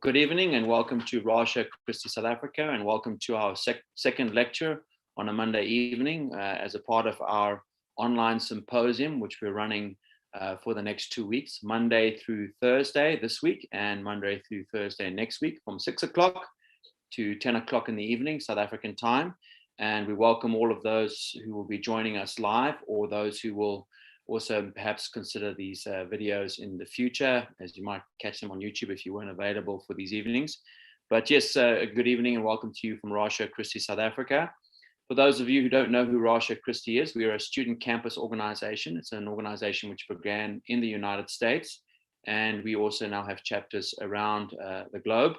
Good evening and welcome to Ratio Christi South Africa, and welcome to our second lecture on a Monday evening as a part of our online symposium, which we're running for the next 2 weeks, Monday through Thursday this week and Monday through Thursday next week from 6 o'clock to 10 o'clock in the evening, South African time. And we welcome all of those who will be joining us live, or those who will also perhaps consider these videos in the future, as you might catch them on YouTube if you weren't available for these evenings. But yes, good evening and welcome to you from Ratio Christi South Africa. For those of you who don't know who Ratio Christi is, we are a student campus organization. It's an organization which began in the United States, and we also now have chapters around the globe.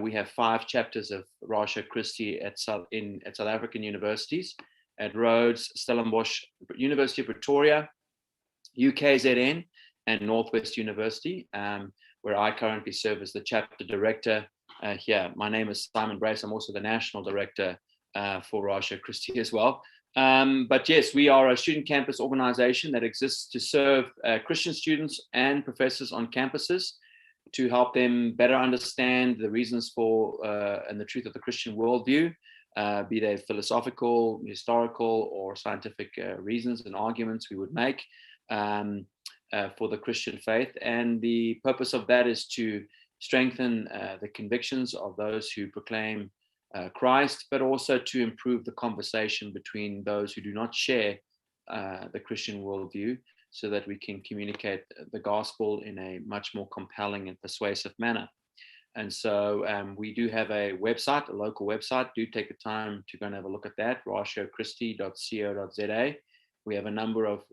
We have 5 chapters of Ratio Christi at South African universities, at Rhodes, Stellenbosch, University of Pretoria, UKZN, and Northwest University, where I currently serve as the chapter director here. My name is Simon Brace. I'm also the national director for Ratio Christi as well. But yes, we are a student campus organization that exists to serve Christian students and professors on campuses, to help them better understand the reasons for and the truth of the Christian worldview, be they philosophical, historical, or scientific reasons and arguments we would make for the Christian faith. And the purpose of that is to strengthen the convictions of those who proclaim Christ, but also to improve the conversation between those who do not share the Christian worldview, so that we can communicate the gospel in a much more compelling and persuasive manner. And so we do have a website, a local website. Do take the time to go and have a look at that, ratiochristi.co.za. We have a number of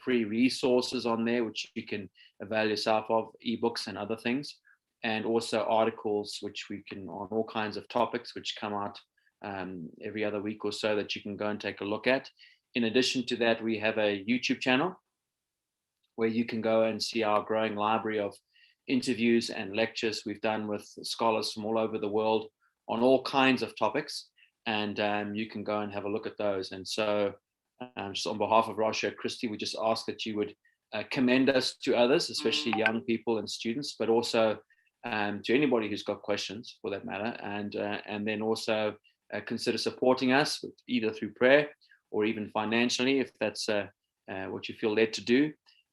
free resources on there, which you can avail yourself of, ebooks and other things, and also articles, which we can, on all kinds of topics, which come out every other week or so, that you can go and take a look at. In addition to that, we have a YouTube channel where you can go and see our growing library of interviews and lectures we've done with scholars from all over the world on all kinds of topics, and you can go and have a look at those. And so just on behalf of Ratio Christi, we just ask that you would commend us to others, especially young people and students, but also to anybody who's got questions for that matter, and then also consider supporting us either through prayer or even financially, if that's what you feel led to do.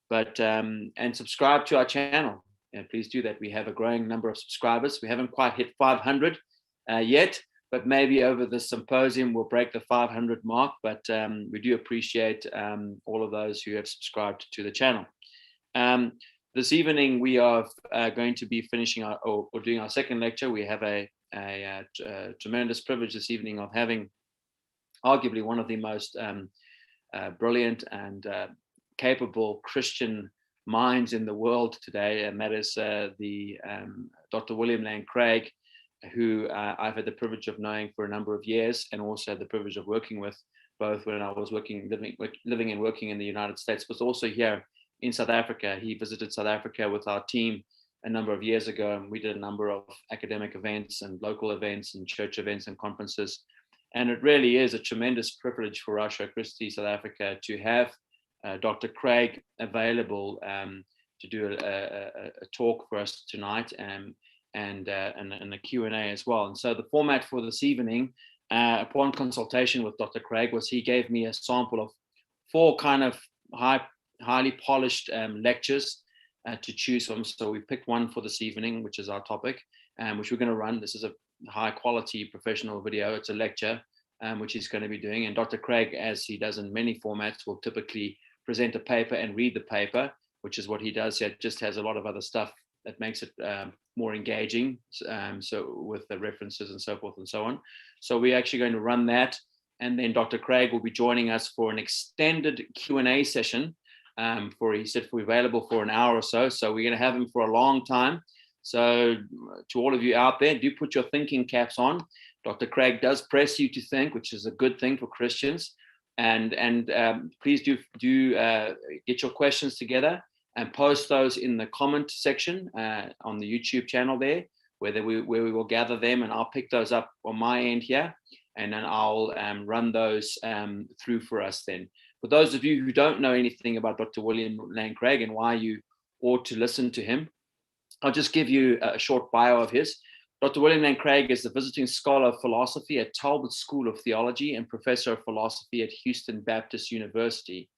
But and subscribe to our channel. Please do that. We have a growing number of subscribers. We haven't quite hit 500 yet, but maybe over the symposium we'll break the 500 mark. But we do appreciate all of those who have subscribed to the channel. This evening we are going to be finishing or doing our second lecture. We have a tremendous privilege this evening of having arguably one of the most brilliant and capable Christian minds in the world today, and that is the Dr. William Lane Craig, who I've had the privilege of knowing for a number of years, and also the privilege of working with, both when I was living and working in the United States, but also here in South Africa. He visited South Africa with our team a number of years ago, and we did a number of academic events and local events and church events and conferences. And it really is a tremendous privilege for Ratio Christi South Africa to have Dr. Craig available to do a talk for us tonight, and a Q&A as well. And so the format for this evening, upon consultation with Dr. Craig, was he gave me a sample of 4 kind of highly polished lectures to choose from. So we picked one for this evening, which is our topic, which we're going to run. This is a high quality professional video. It's a lecture which he's going to be doing. And Dr. Craig, as he does in many formats, will typically present a paper and read the paper, which is what he does here. It just has a lot of other stuff that makes it more engaging, so with the references and so forth and so on. So we're actually going to run that, and then Dr. Craig will be joining us for an extended Q&A session. He said we're available for an hour or so, so we're going to have him for a long time. So to all of you out there, do put your thinking caps on. Dr. Craig does press you to think, which is a good thing for Christians. And please do get your questions together and post those in the comment section on the YouTube channel there, where we will gather them, and I'll pick those up on my end here, and then I'll run those through for us then. For those of you who don't know anything about Dr. William Lane Craig and why you ought to listen to him, I'll just give you a short bio of his. Dr. Willian Lane Craig is the visiting scholar of philosophy at Talbot School of Theology and professor of philosophy at Houston Baptist University.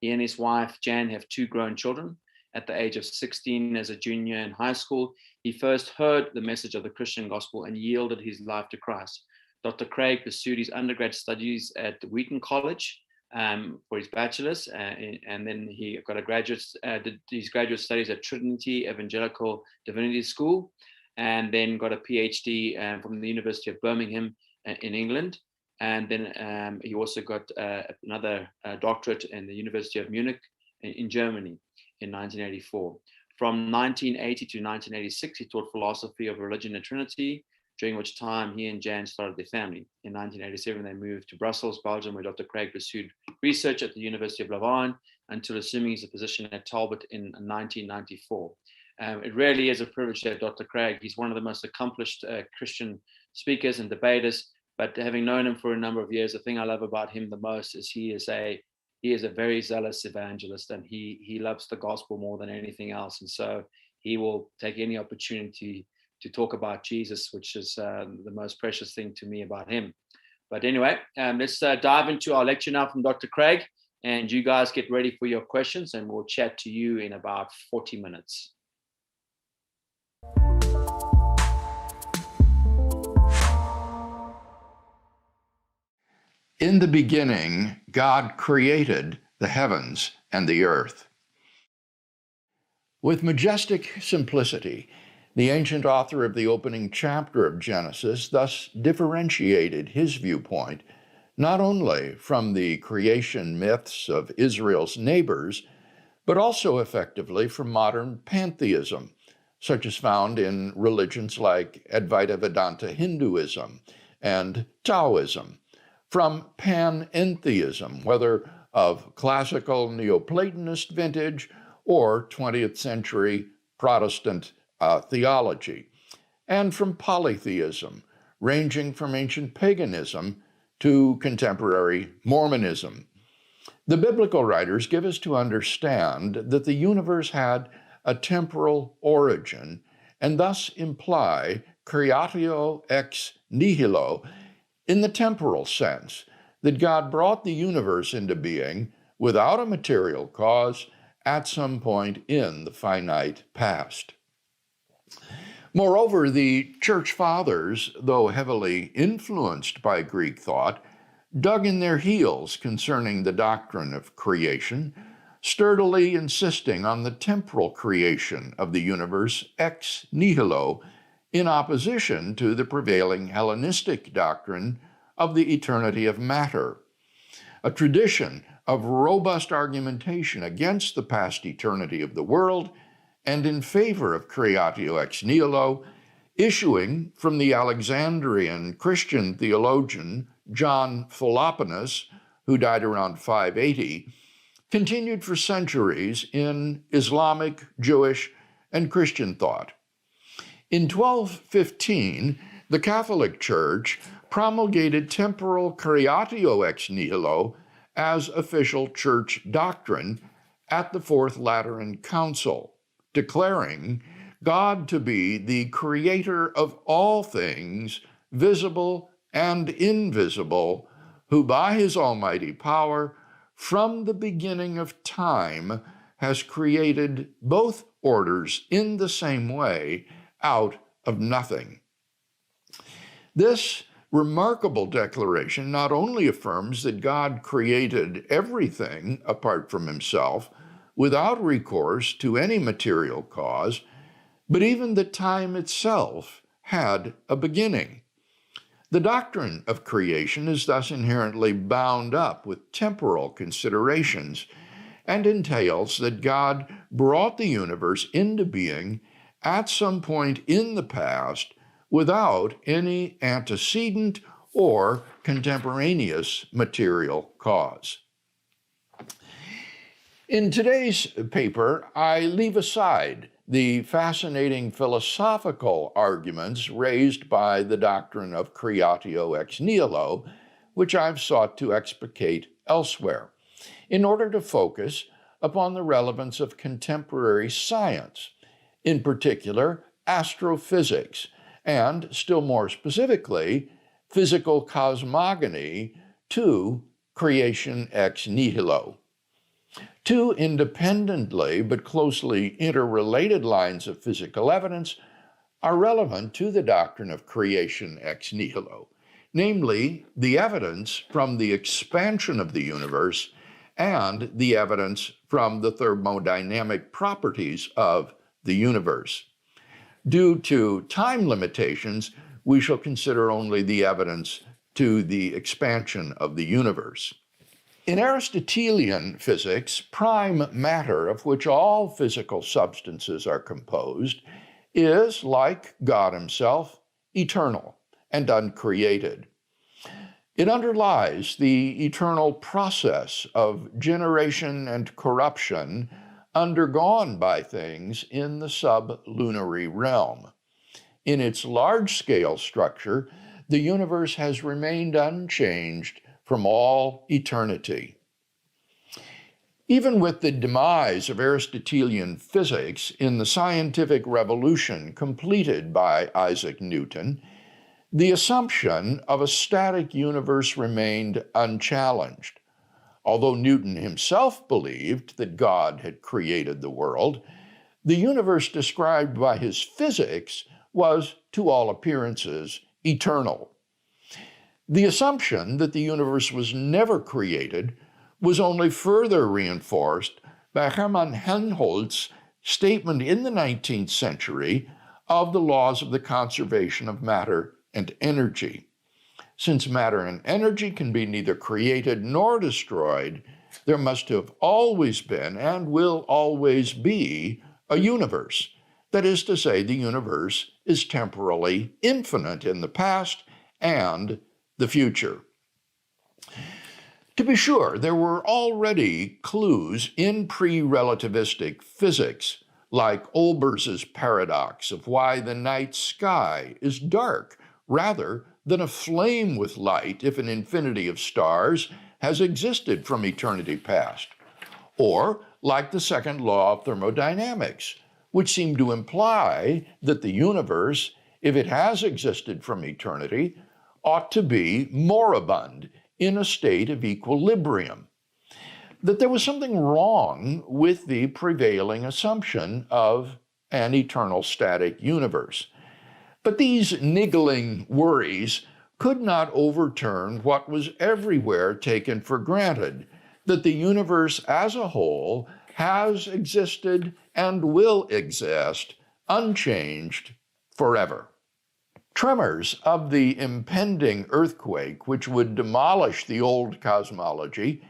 He and his wife, Jan, have 2 grown children. At the age of 16, as a junior in high school, he first heard the message of the Christian gospel and yielded his life to Christ. Dr. Craig pursued his undergrad studies at Wheaton College for his bachelor's, and then he got did his graduate studies at Trinity Evangelical Divinity School, and then got a PhD from the University of Birmingham in England. And then he also got another doctorate in the University of Munich in Germany in 1984. From 1980 to 1986, he taught philosophy of religion and Trinity, during which time he and Jan started their family. In 1987, they moved to Brussels, Belgium, where Dr. Craig pursued research at the University of Louvain until assuming his position at Talbot in 1994. It really is a privilege to have Dr. Craig. He's one of the most accomplished Christian speakers and debaters, but having known him for a number of years, the thing I love about him the most is he is a very zealous evangelist, and he loves the gospel more than anything else. And so he will take any opportunity to talk about Jesus, which is the most precious thing to me about him. But anyway, let's dive into our lecture now from Dr. Craig, and you guys get ready for your questions, and we'll chat to you in about 40 minutes. In the beginning, God created the heavens and the earth. With majestic simplicity, the ancient author of the opening chapter of Genesis thus differentiated his viewpoint not only from the creation myths of Israel's neighbors, but also effectively from modern pantheism, such as found in religions like Advaita Vedanta Hinduism and Taoism, from panentheism, whether of classical Neoplatonist vintage or 20th century Protestant theology, and from polytheism, ranging from ancient paganism to contemporary Mormonism. The biblical writers give us to understand that the universe had a temporal origin and thus imply creatio ex nihilo in the temporal sense, that God brought the universe into being without a material cause at some point in the finite past. Moreover, the Church Fathers, though heavily influenced by Greek thought, dug in their heels concerning the doctrine of creation, sturdily insisting on the temporal creation of the universe ex nihilo, in opposition to the prevailing Hellenistic doctrine of the eternity of matter, a tradition of robust argumentation against the past eternity of the world and in favor of creatio ex nihilo, issuing from the Alexandrian Christian theologian John Philoponus, who died around 580, continued for centuries in Islamic, Jewish, and Christian thought. In 1215, the Catholic Church promulgated temporal creatio ex nihilo as official church doctrine at the Fourth Lateran Council, declaring God to be the creator of all things, visible and invisible, who by his almighty power, from the beginning of time, has created both orders in the same way out of nothing. This remarkable declaration not only affirms that God created everything apart from himself without recourse to any material cause, but even that time itself had a beginning. The doctrine of creation is thus inherently bound up with temporal considerations and entails that God brought the universe into being at some point in the past without any antecedent or contemporaneous material cause. In today's paper, I leave aside the fascinating philosophical arguments raised by the doctrine of creatio ex nihilo, which I've sought to explicate elsewhere, in order to focus upon the relevance of contemporary science in particular astrophysics, and still more specifically, physical cosmogony to creation ex nihilo. Two independently but closely interrelated lines of physical evidence are relevant to the doctrine of creation ex nihilo, namely the evidence from the expansion of the universe and the evidence from the thermodynamic properties of the universe. Due to time limitations, we shall consider only the evidence to the expansion of the universe. In Aristotelian physics, prime matter, of which all physical substances are composed, is, like God himself, eternal and uncreated. It underlies the eternal process of generation and corruption undergone by things in the sublunary realm. In its large-scale structure, the universe has remained unchanged from all eternity. Even with the demise of Aristotelian physics in the scientific revolution completed by Isaac Newton, the assumption of a static universe remained unchallenged. Although Newton himself believed that God had created the world, the universe described by his physics was, to all appearances, eternal. The assumption that the universe was never created was only further reinforced by Hermann Helmholtz's statement in the 19th century of the laws of the conservation of matter and energy. Since matter and energy can be neither created nor destroyed, there must have always been and will always be a universe. That is to say, the universe is temporally infinite in the past and the future. To be sure, there were already clues in pre-relativistic physics, like Olbers's paradox of why the night sky is dark rather than aflame with light if an infinity of stars has existed from eternity past, or like the second law of thermodynamics, which seemed to imply that the universe, if it has existed from eternity, ought to be moribund in a state of equilibrium, that there was something wrong with the prevailing assumption of an eternal static universe. But these niggling worries could not overturn what was everywhere taken for granted, that the universe as a whole has existed and will exist unchanged forever. Tremors of the impending earthquake, which would demolish the old cosmology,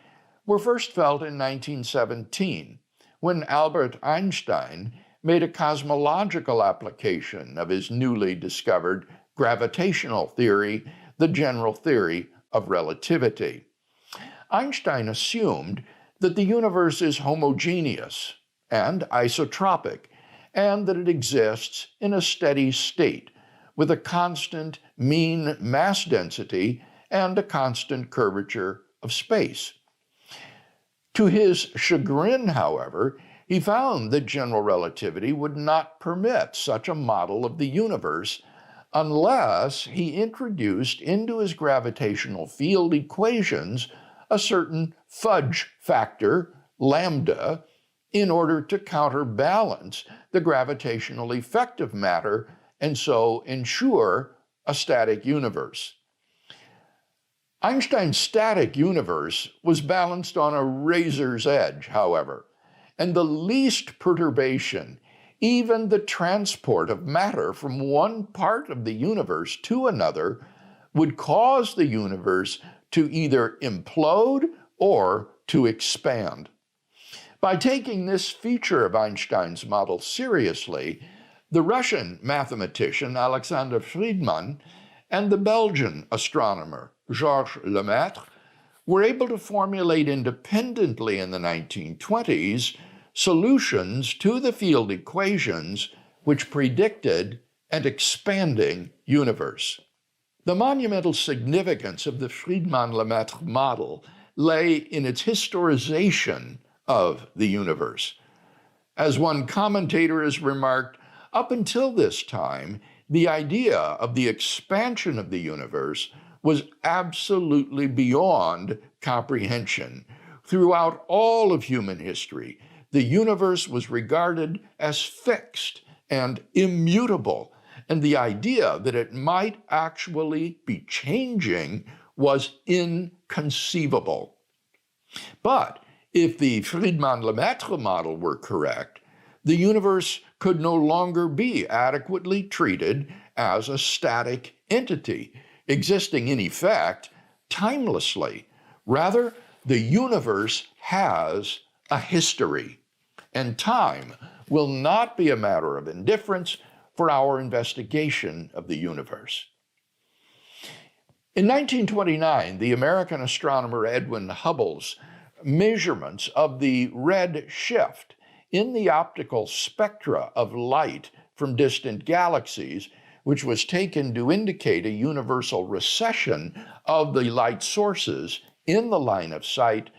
were first felt in 1917, when Albert Einstein made a cosmological application of his newly discovered gravitational theory, the general theory of relativity. Einstein assumed that the universe is homogeneous and isotropic, and that it exists in a steady state with a constant mean mass density and a constant curvature of space. To his chagrin, however, he found that general relativity would not permit such a model of the universe unless he introduced into his gravitational field equations a certain fudge factor, lambda, in order to counterbalance the gravitational effect of matter and so ensure a static universe. Einstein's static universe was balanced on a razor's edge, however, and the least perturbation, even the transport of matter from one part of the universe to another, would cause the universe to either implode or to expand. By taking this feature of Einstein's model seriously, the Russian mathematician Alexander Friedmann and the Belgian astronomer Georges Lemaitre were able to formulate independently in the 1920s solutions to the field equations which predicted an expanding universe. The monumental significance of the Friedmann-Lemaitre model lay in its historization of the universe. As one commentator has remarked, Up until this time, the idea of the expansion of the universe was absolutely beyond comprehension. Throughout all of human history, the universe was regarded as fixed and immutable, and the idea that it might actually be changing was inconceivable. But if the Friedman-Lemaitre model were correct, the universe could no longer be adequately treated as a static entity, existing in effect timelessly. Rather, the universe has a history, and time will not be a matter of indifference for our investigation of the universe. In 1929, the American astronomer Edwin Hubble's measurements of the red shift in the optical spectra of light from distant galaxies, which was taken to indicate a universal recession of the light sources in the line of sight,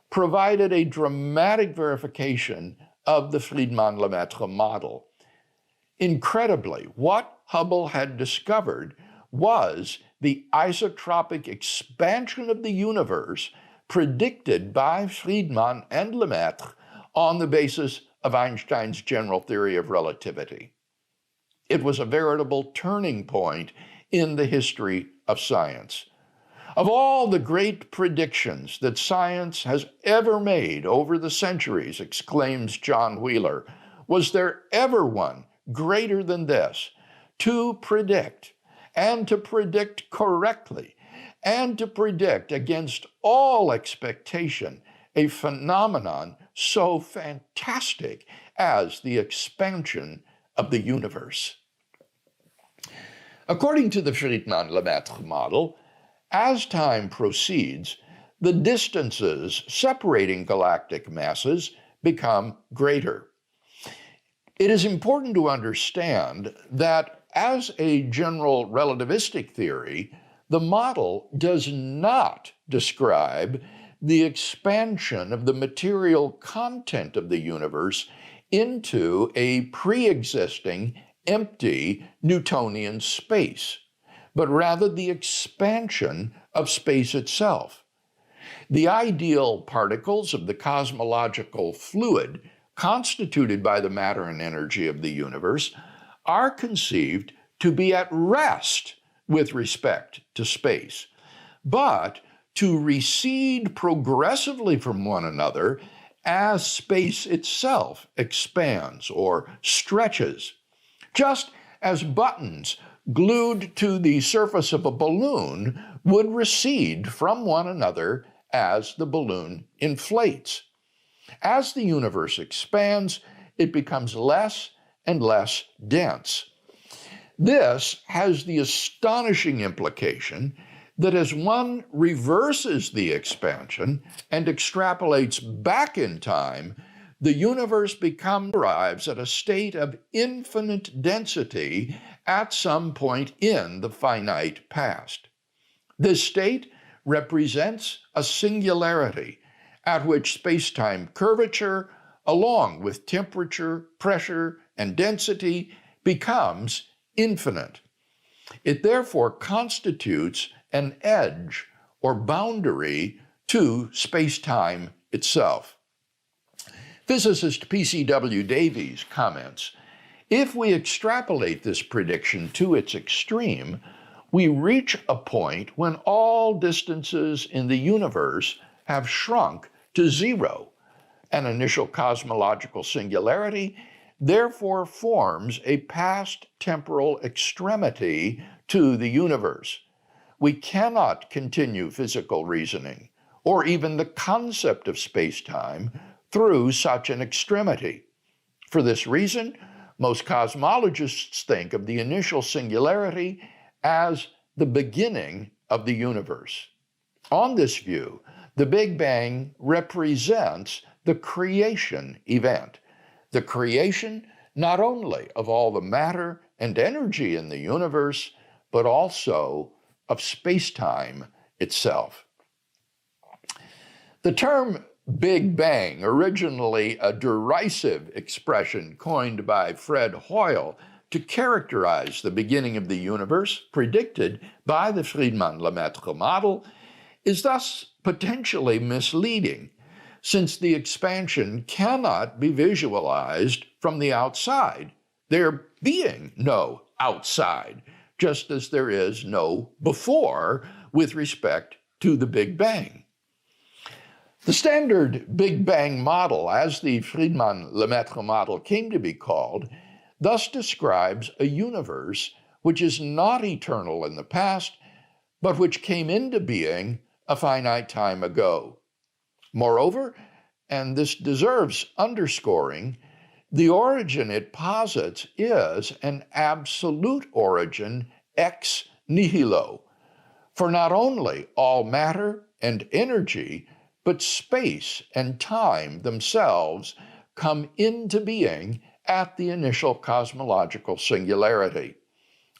provided a dramatic verification of the Friedman-Lemaitre model. Incredibly, what Hubble had discovered was the isotropic expansion of the universe predicted by Friedman and Lemaitre on the basis of Einstein's general theory of relativity. It was a veritable turning point in the history of science. Of all the great predictions that science has ever made over the centuries, exclaims John Wheeler, was there ever one greater than this? To predict, and to predict correctly, and to predict against all expectation a phenomenon so fantastic as the expansion of the universe. According to the Friedman-Lemaitre model, as time proceeds, the distances separating galactic masses become greater. It is important to understand that as a general relativistic theory, the model does not describe the expansion of the material content of the universe into a pre-existing, empty Newtonian space, but rather the expansion of space itself. The ideal particles of the cosmological fluid constituted by the matter and energy of the universe are conceived to be at rest with respect to space, but to recede progressively from one another as space itself expands or stretches, just as buttons glued to the surface of a balloon would recede from one another as the balloon inflates. As the universe expands, it becomes less and less dense. This has the astonishing implication that as one reverses the expansion and extrapolates back in time, the universe arrives at a state of infinite density at some point in the finite past. This state represents a singularity at which space-time curvature, along with temperature, pressure, and density, becomes infinite. It therefore constitutes an edge or boundary to space-time itself. Physicist P.C.W. Davies comments, if we extrapolate this prediction to its extreme, we reach a point when all distances in the universe have shrunk to zero. An initial cosmological singularity therefore forms a past temporal extremity to the universe. We cannot continue physical reasoning, or even the concept of space-time, through such an extremity. For this reason, most cosmologists think of the initial singularity as the beginning of the universe. On this view, the Big Bang represents the creation event, the creation not only of all the matter and energy in the universe, but also of space-time itself. The term Big Bang, originally a derisive expression coined by Fred Hoyle to characterize the beginning of the universe, predicted by the Friedman-Lemaitre model, is thus potentially misleading, since the expansion cannot be visualized from the outside, there being no outside, just as there is no before with respect to the Big Bang. The standard Big Bang model, as the Friedman-Lemaitre model came to be called, thus describes a universe which is not eternal in the past, but which came into being a finite time ago. Moreover, and this deserves underscoring, the origin it posits is an absolute origin ex nihilo, for not only all matter and energy, but space and time themselves come into being at the initial cosmological singularity.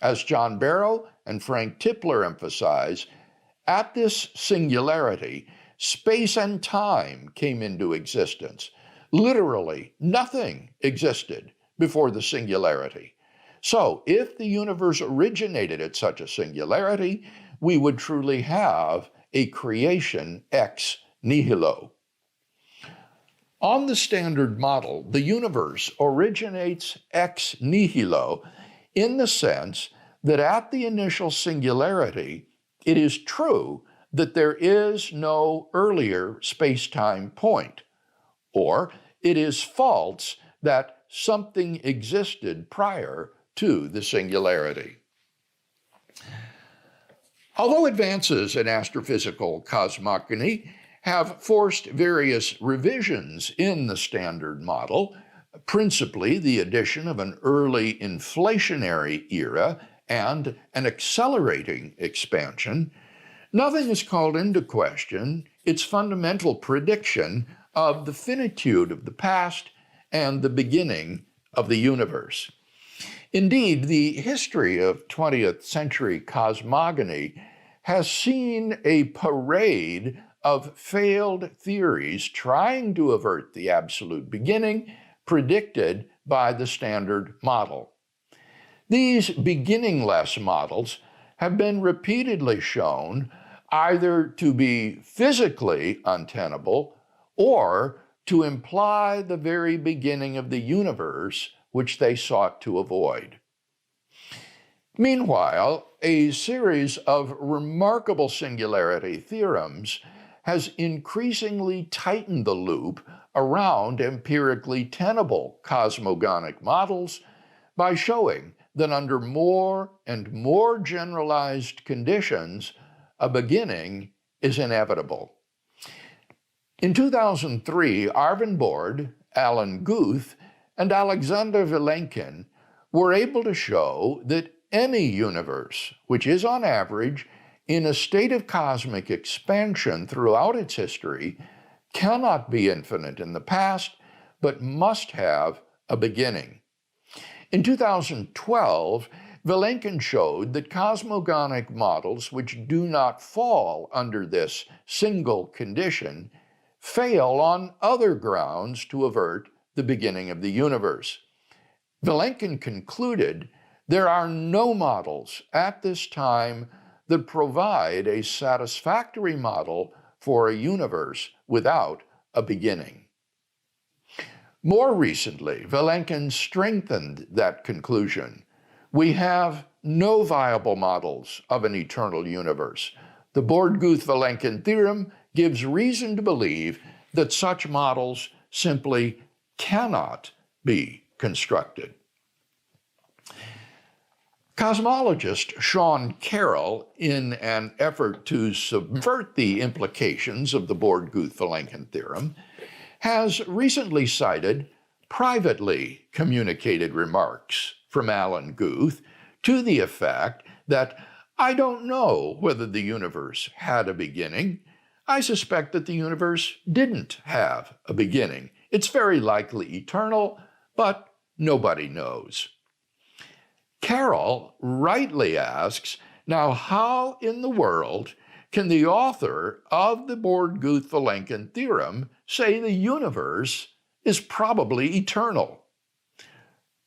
As John Barrow and Frank Tipler emphasize, at this singularity, space and time came into existence. Literally, nothing existed before the singularity. So, if the universe originated at such a singularity, we would truly have a creation ex nihilo. On the standard model, the universe originates ex nihilo in the sense that at the initial singularity, it is true that there is no earlier space-time point, or it is false that something existed prior to the singularity. Although advances in astrophysical cosmogony have forced various revisions in the standard model, principally the addition of an early inflationary era and an accelerating expansion, nothing has called into question its fundamental prediction of the finitude of the past and the beginning of the universe. Indeed, the history of 20th century cosmogony has seen a parade of failed theories trying to avert the absolute beginning predicted by the standard model. These beginningless models have been repeatedly shown either to be physically untenable or to imply the very beginning of the universe which they sought to avoid. Meanwhile, a series of remarkable singularity theorems has increasingly tightened the loop around empirically tenable cosmogonic models by showing that under more and more generalized conditions, a beginning is inevitable. In 2003, Arvin Bord, Alan Guth, and Alexander Vilenkin were able to show that any universe, which is on average in a state of cosmic expansion throughout its history, cannot be infinite in the past, but must have a beginning. In 2012, Vilenkin showed that cosmogonic models which do not fall under this single condition fail on other grounds to avert the beginning of the universe. Vilenkin concluded there are no models at this time that provide a satisfactory model for a universe without a beginning. More recently, Vilenkin strengthened that conclusion. We have no viable models of an eternal universe. The Bord-Guth-Vilenkin theorem gives reason to believe that such models simply cannot be constructed. Cosmologist Sean Carroll, in an effort to subvert the implications of the Bord-Guth-Vilenkin theorem, has recently cited privately communicated remarks from Alan Guth to the effect that I don't know whether the universe had a beginning. I suspect that the universe didn't have a beginning. It's very likely eternal, but nobody knows. Carroll rightly asks, now how in the world can the author of the Born-Guth-Vilenkin theorem say the universe is probably eternal?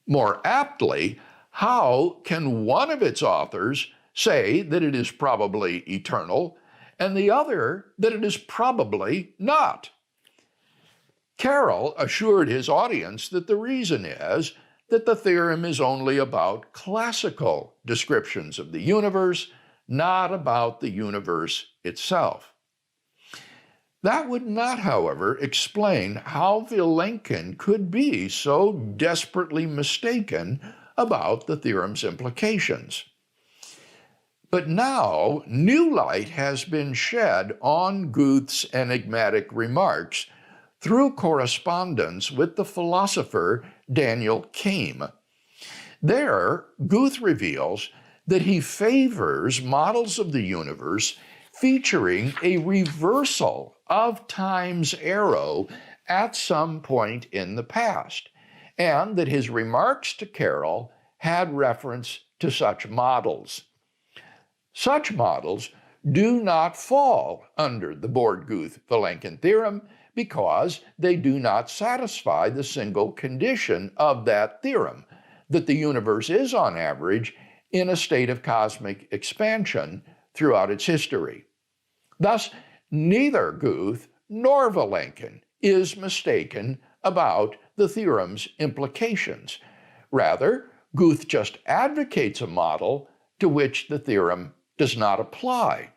More aptly, how can one of its authors say that it is probably eternal and the other that it is probably not? Carroll assured his audience that the reason is that the theorem is only about classical descriptions of the universe, not about the universe itself. That would not, however, explain how Vilenkin could be so desperately mistaken about the theorem's implications. But now, new light has been shed on Guth's enigmatic remarks through correspondence with the philosopher Daniel Kame. There, Guth reveals that he favors models of the universe featuring a reversal of time's arrow at some point in the past, and that his remarks to Carroll had reference to such models. Such models do not fall under the Born-Guth-Vilenkin theorem because they do not satisfy the single condition of that theorem, that the universe is on average in a state of cosmic expansion throughout its history. Thus, neither Guth nor Vilenkin is mistaken about the theorem's implications. Rather, Guth just advocates a model to which the theorem does not apply.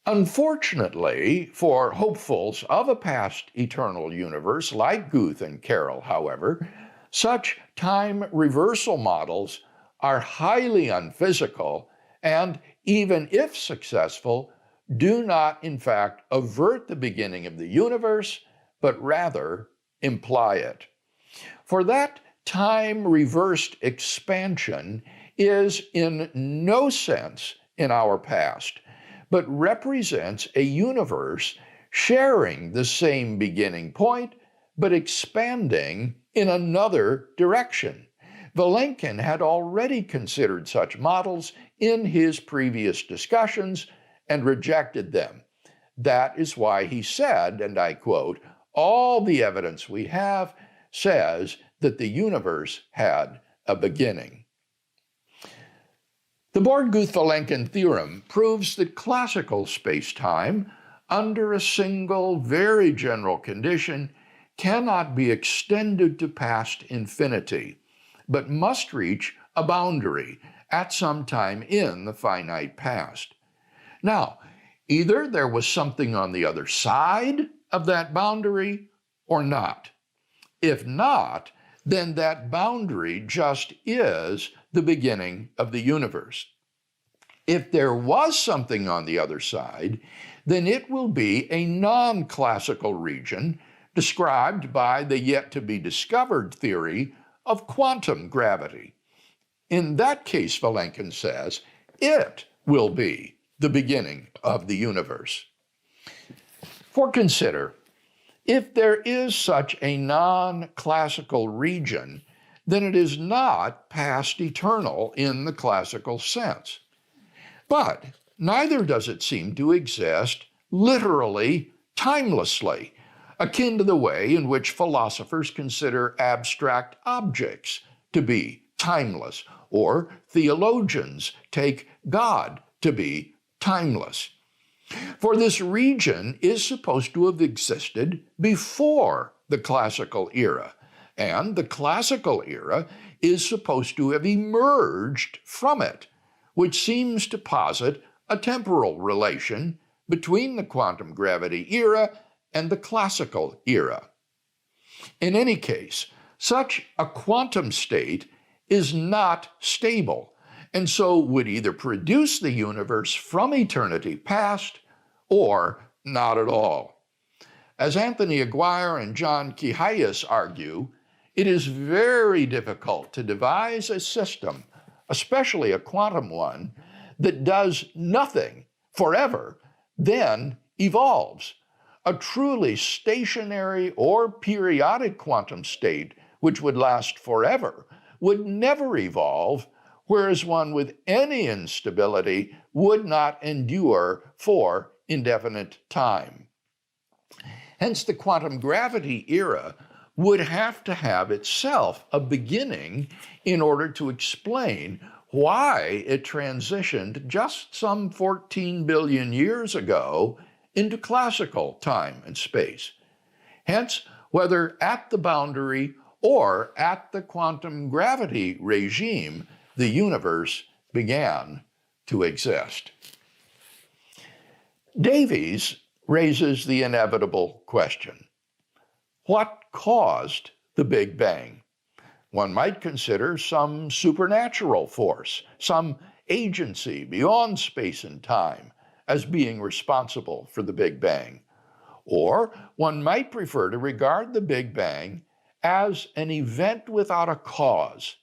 Unfortunately, for hopefuls of a past eternal universe like Guth and Carroll, however, such time reversal models are highly unphysical and, even if successful, do not in fact avert the beginning of the universe, but rather imply it. For that time reversed expansion is in no sense in our past, but represents a universe sharing the same beginning point, but expanding in another direction. Vilenkin had already considered such models in his previous discussions and rejected them. That is why he said, and I quote, "All the evidence we have says that the universe had a beginning." The Born-Guth-Vilenkin theorem proves that classical space-time, under a single, very general condition, cannot be extended to past infinity, but must reach a boundary at some time in the finite past. Now, either there was something on the other side of that boundary or not. If not, then that boundary just is the beginning of the universe. If there was something on the other side, then it will be a non-classical region described by the yet-to-be-discovered theory of quantum gravity. In that case, Vilenkin says, it will be the beginning of the universe. For consider, if there is such a non-classical region, then it is not past eternal in the classical sense. But neither does it seem to exist literally, timelessly, akin to the way in which philosophers consider abstract objects to be timeless, or theologians take God to be timeless. For this region is supposed to have existed before the classical era, and the classical era is supposed to have emerged from it, which seems to posit a temporal relation between the quantum gravity era and the classical era. In any case, such a quantum state is not stable, and so would either produce the universe from eternity past or not at all. As Anthony Aguirre and John Kihayas argue, it is very difficult to devise a system, especially a quantum one, that does nothing forever, then evolves. A truly stationary or periodic quantum state, which would last forever, would never evolve, whereas one with any instability would not endure for indefinite time. Hence, the quantum gravity era would have to have itself a beginning in order to explain why it transitioned just some 14 billion years ago into classical time and space. Hence, whether at the boundary or at the quantum gravity regime, the universe began to exist. Davies raises the inevitable question: what caused the Big Bang? One might consider some supernatural force, some agency beyond space and time, as being responsible for the Big Bang. Or one might prefer to regard the Big Bang as an event without a cause.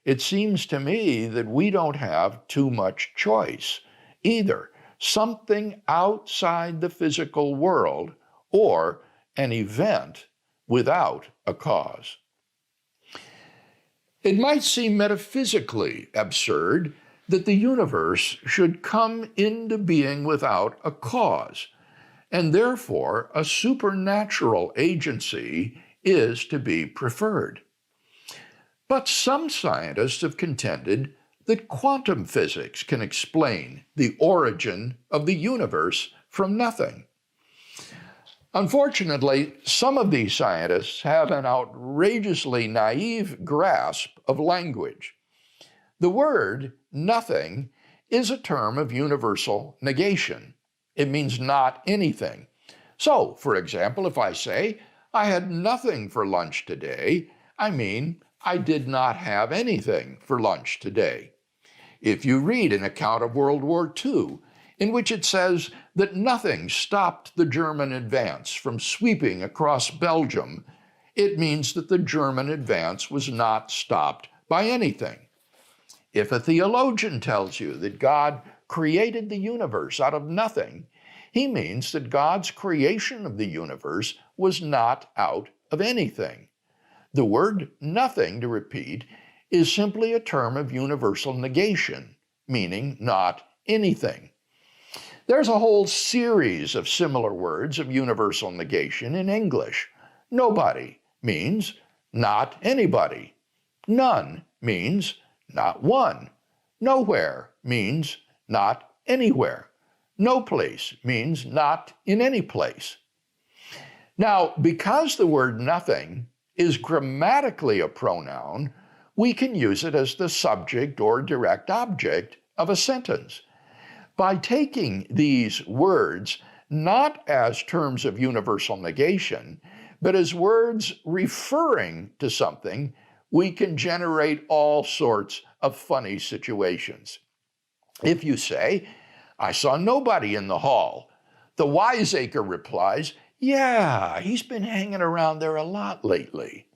It seems to me that we don't have too much choice. Either something outside the physical world or an event without a cause. It might seem metaphysically absurd that the universe should come into being without a cause, and therefore a supernatural agency is to be preferred. But some scientists have contended that quantum physics can explain the origin of the universe from nothing. Unfortunately, some of these scientists have an outrageously naive grasp of language. The word nothing is a term of universal negation. It means not anything. So, for example, if I say, I had nothing for lunch today, I mean I did not have anything for lunch today. If you read an account of World War II, in which it says that nothing stopped the German advance from sweeping across Belgium, it means that the German advance was not stopped by anything. If a theologian tells you that God created the universe out of nothing, he means that God's creation of the universe was not out of anything. The word nothing, to repeat, is simply a term of universal negation, meaning not anything. There's a whole series of similar words of universal negation in English. Nobody means not anybody. None means not one. Nowhere means not anywhere. No place means not in any place. Now, because the word nothing is grammatically a pronoun, we can use it as the subject or direct object of a sentence. By taking these words not as terms of universal negation, but as words referring to something, we can generate all sorts of funny situations. If you say, I saw nobody in the hall, the wiseacre replies, yeah, he's been hanging around there a lot lately.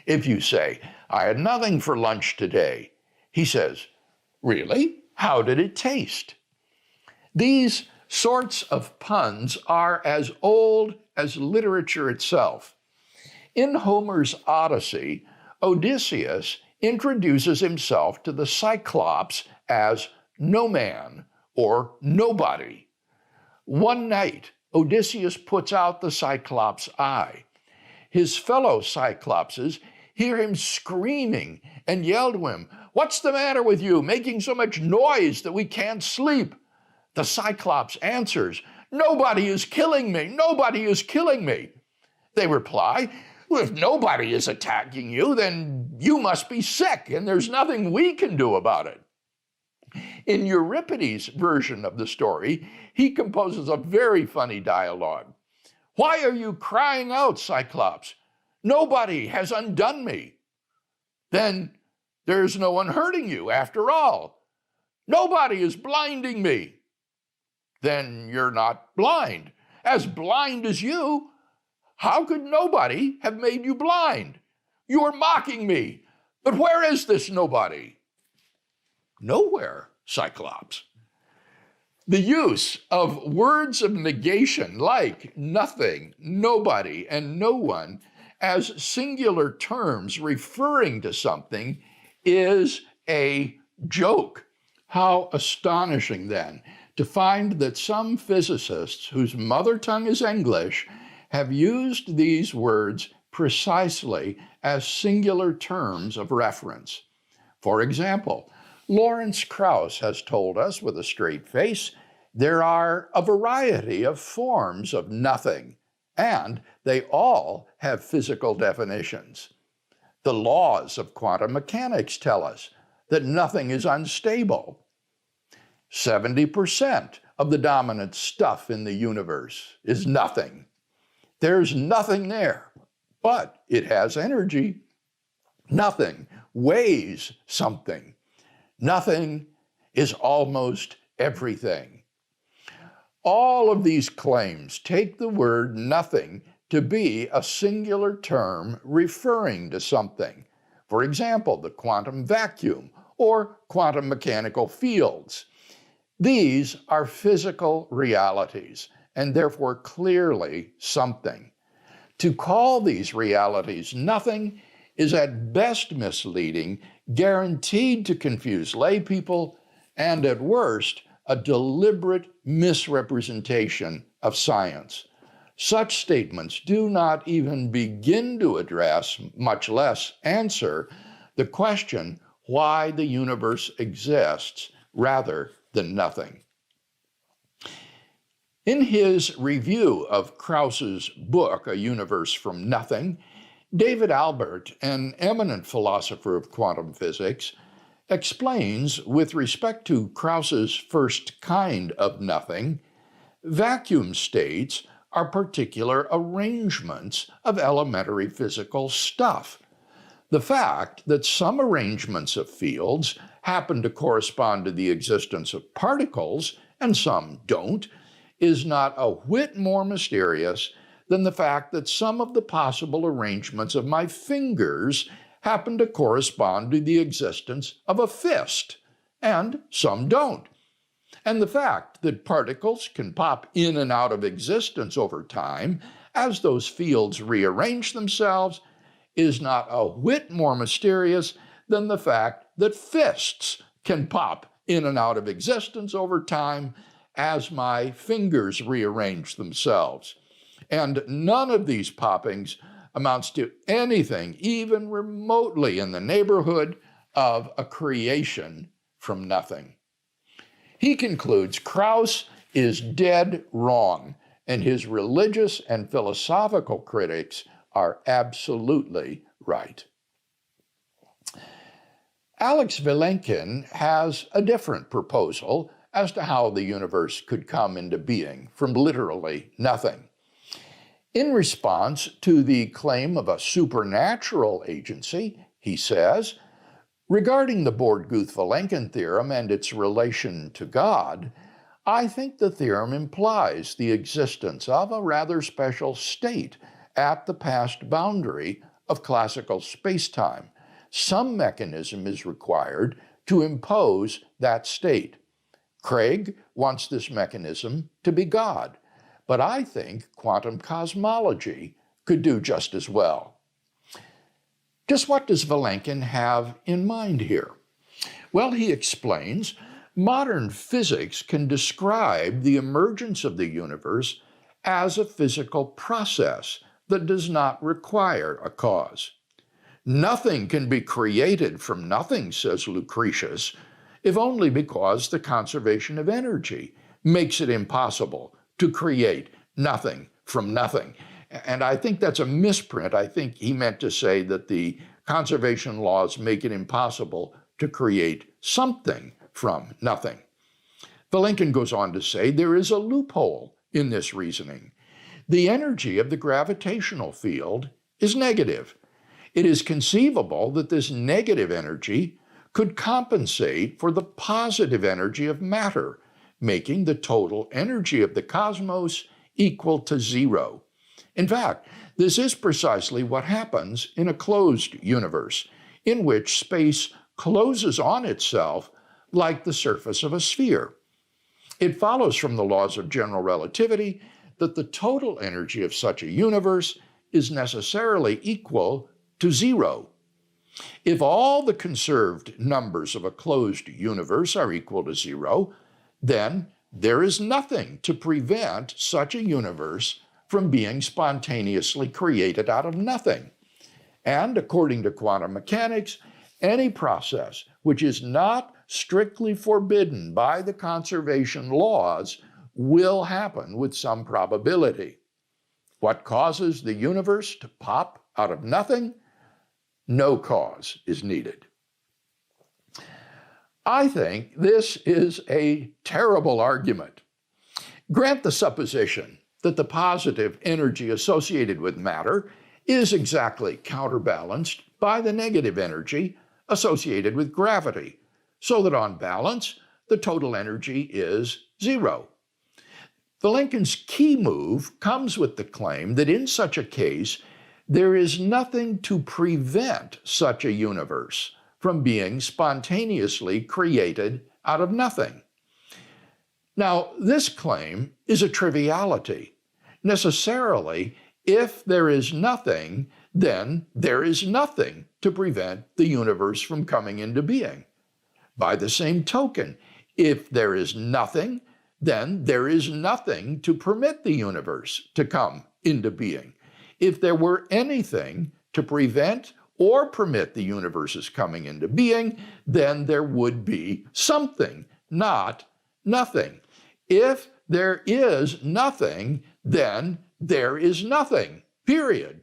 If you say, I had nothing for lunch today, he says, really? How did it taste? These sorts of puns are as old as literature itself. In Homer's Odyssey, Odysseus introduces himself to the Cyclops as no man or nobody. One night, Odysseus puts out the Cyclops' eye. His fellow Cyclopses hear him screaming and yell to him, "What's the matter with you, making so much noise that we can't sleep?" The Cyclops answers, "Nobody is killing me, nobody is killing me." They reply, "Well, if nobody is attacking you, then you must be sick, and there's nothing we can do about it." In Euripides' version of the story, he composes a very funny dialogue. "Why are you crying out, Cyclops? Nobody has undone me." "Then there's no one hurting you after all." "Nobody is blinding me." "Then you're not blind. As blind as you, how could nobody have made you blind? You are mocking me. But where is this nobody?" "Nowhere, Cyclops." The use of words of negation like nothing, nobody, and no one as singular terms referring to something is a joke. How astonishing, then, to find that some physicists whose mother tongue is English have used these words precisely as singular terms of reference. For example, Lawrence Krauss has told us with a straight face there are a variety of forms of nothing, and they all have physical definitions. The laws of quantum mechanics tell us that nothing is unstable. 70% of the dominant stuff in the universe is nothing. There's nothing there, but it has energy. Nothing weighs something. Nothing is almost everything. All of these claims take the word nothing to be a singular term referring to something. For example, the quantum vacuum or quantum mechanical fields. These are physical realities and therefore clearly something. To call these realities nothing is at best misleading, guaranteed to confuse lay people, and at worst, a deliberate misrepresentation of science. Such statements do not even begin to address, much less answer, the question why the universe exists rather than nothing. In his review of Krauss's book, A Universe from Nothing, David Albert, an eminent philosopher of quantum physics, explains, with respect to Krauss's first kind of nothing, vacuum states are particular arrangements of elementary physical stuff. The fact that some arrangements of fields happen to correspond to the existence of particles and some don't is not a whit more mysterious than the fact that some of the possible arrangements of my fingers happen to correspond to the existence of a fist, and some don't. And the fact that particles can pop in and out of existence over time as those fields rearrange themselves is not a whit more mysterious than the fact that fists can pop in and out of existence over time as my fingers rearrange themselves. And none of these poppings amounts to anything even remotely in the neighborhood of a creation from nothing. He concludes Krauss is dead wrong, and his religious and philosophical critics are absolutely right. Alex Vilenkin has a different proposal as to how the universe could come into being from literally nothing. In response to the claim of a supernatural agency, he says, regarding the Borde-Guth-Vilenkin theorem and its relation to God, I think the theorem implies the existence of a rather special state at the past boundary of classical space-time. Some mechanism is required to impose that state. Craig wants this mechanism to be God, but I think quantum cosmology could do just as well. Just what does Vilenkin have in mind here? Well, he explains, modern physics can describe the emergence of the universe as a physical process that does not require a cause. Nothing can be created from nothing, says Lucretius, if only because the conservation of energy makes it impossible to create nothing from nothing. And I think that's a misprint. I think he meant to say that the conservation laws make it impossible to create something from nothing. Vilenkin goes on to say there is a loophole in this reasoning. The energy of the gravitational field is negative. It is conceivable that this negative energy could compensate for the positive energy of matter, making the total energy of the cosmos equal to zero. In fact, this is precisely what happens in a closed universe, in which space closes on itself like the surface of a sphere. It follows from the laws of general relativity that the total energy of such a universe is necessarily equal to zero. If all the conserved numbers of a closed universe are equal to 0, then there is nothing to prevent such a universe from being spontaneously created out of nothing. And according to quantum mechanics, any process which is not strictly forbidden by the conservation laws will happen with some probability. What causes the universe to pop out of nothing? No cause is needed. I think this is a terrible argument. Grant the supposition that the positive energy associated with matter is exactly counterbalanced by the negative energy associated with gravity, so that on balance, the total energy is 0. Vilenkin's key move comes with the claim that in such a case, there is nothing to prevent such a universe from being spontaneously created out of nothing. Now, this claim is a triviality. Necessarily, if there is nothing, then there is nothing to prevent the universe from coming into being. By the same token, if there is nothing, then there is nothing to permit the universe to come into being. If there were anything to prevent or permit the universe's coming into being, then there would be something, not nothing. If there is nothing, then there is nothing, period.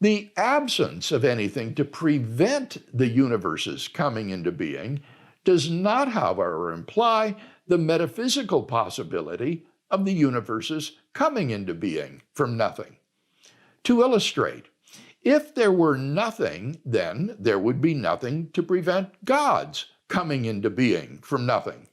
The absence of anything to prevent the universe's coming into being does not, however, imply the metaphysical possibility of the universe's coming into being from nothing. To illustrate, if there were nothing, then there would be nothing to prevent God's coming into being from nothing.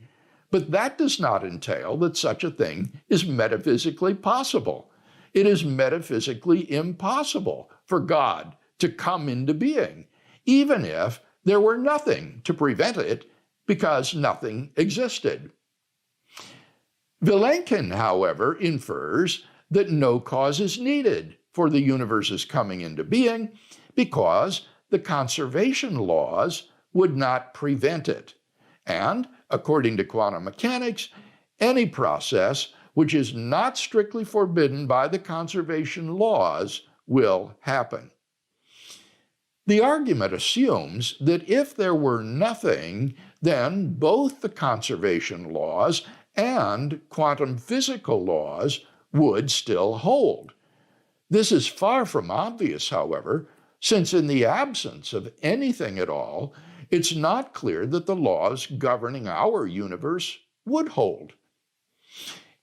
But that does not entail that such a thing is metaphysically possible. It is metaphysically impossible for God to come into being, even if there were nothing to prevent it, because nothing existed. Vilenkin, however, infers that no cause is needed for the universe's coming into being because the conservation laws would not prevent it. And, according to quantum mechanics, any process which is not strictly forbidden by the conservation laws will happen. The argument assumes that if there were nothing, then both the conservation laws and quantum physical laws would still hold. This is far from obvious, however, since in the absence of anything at all, it's not clear that the laws governing our universe would hold.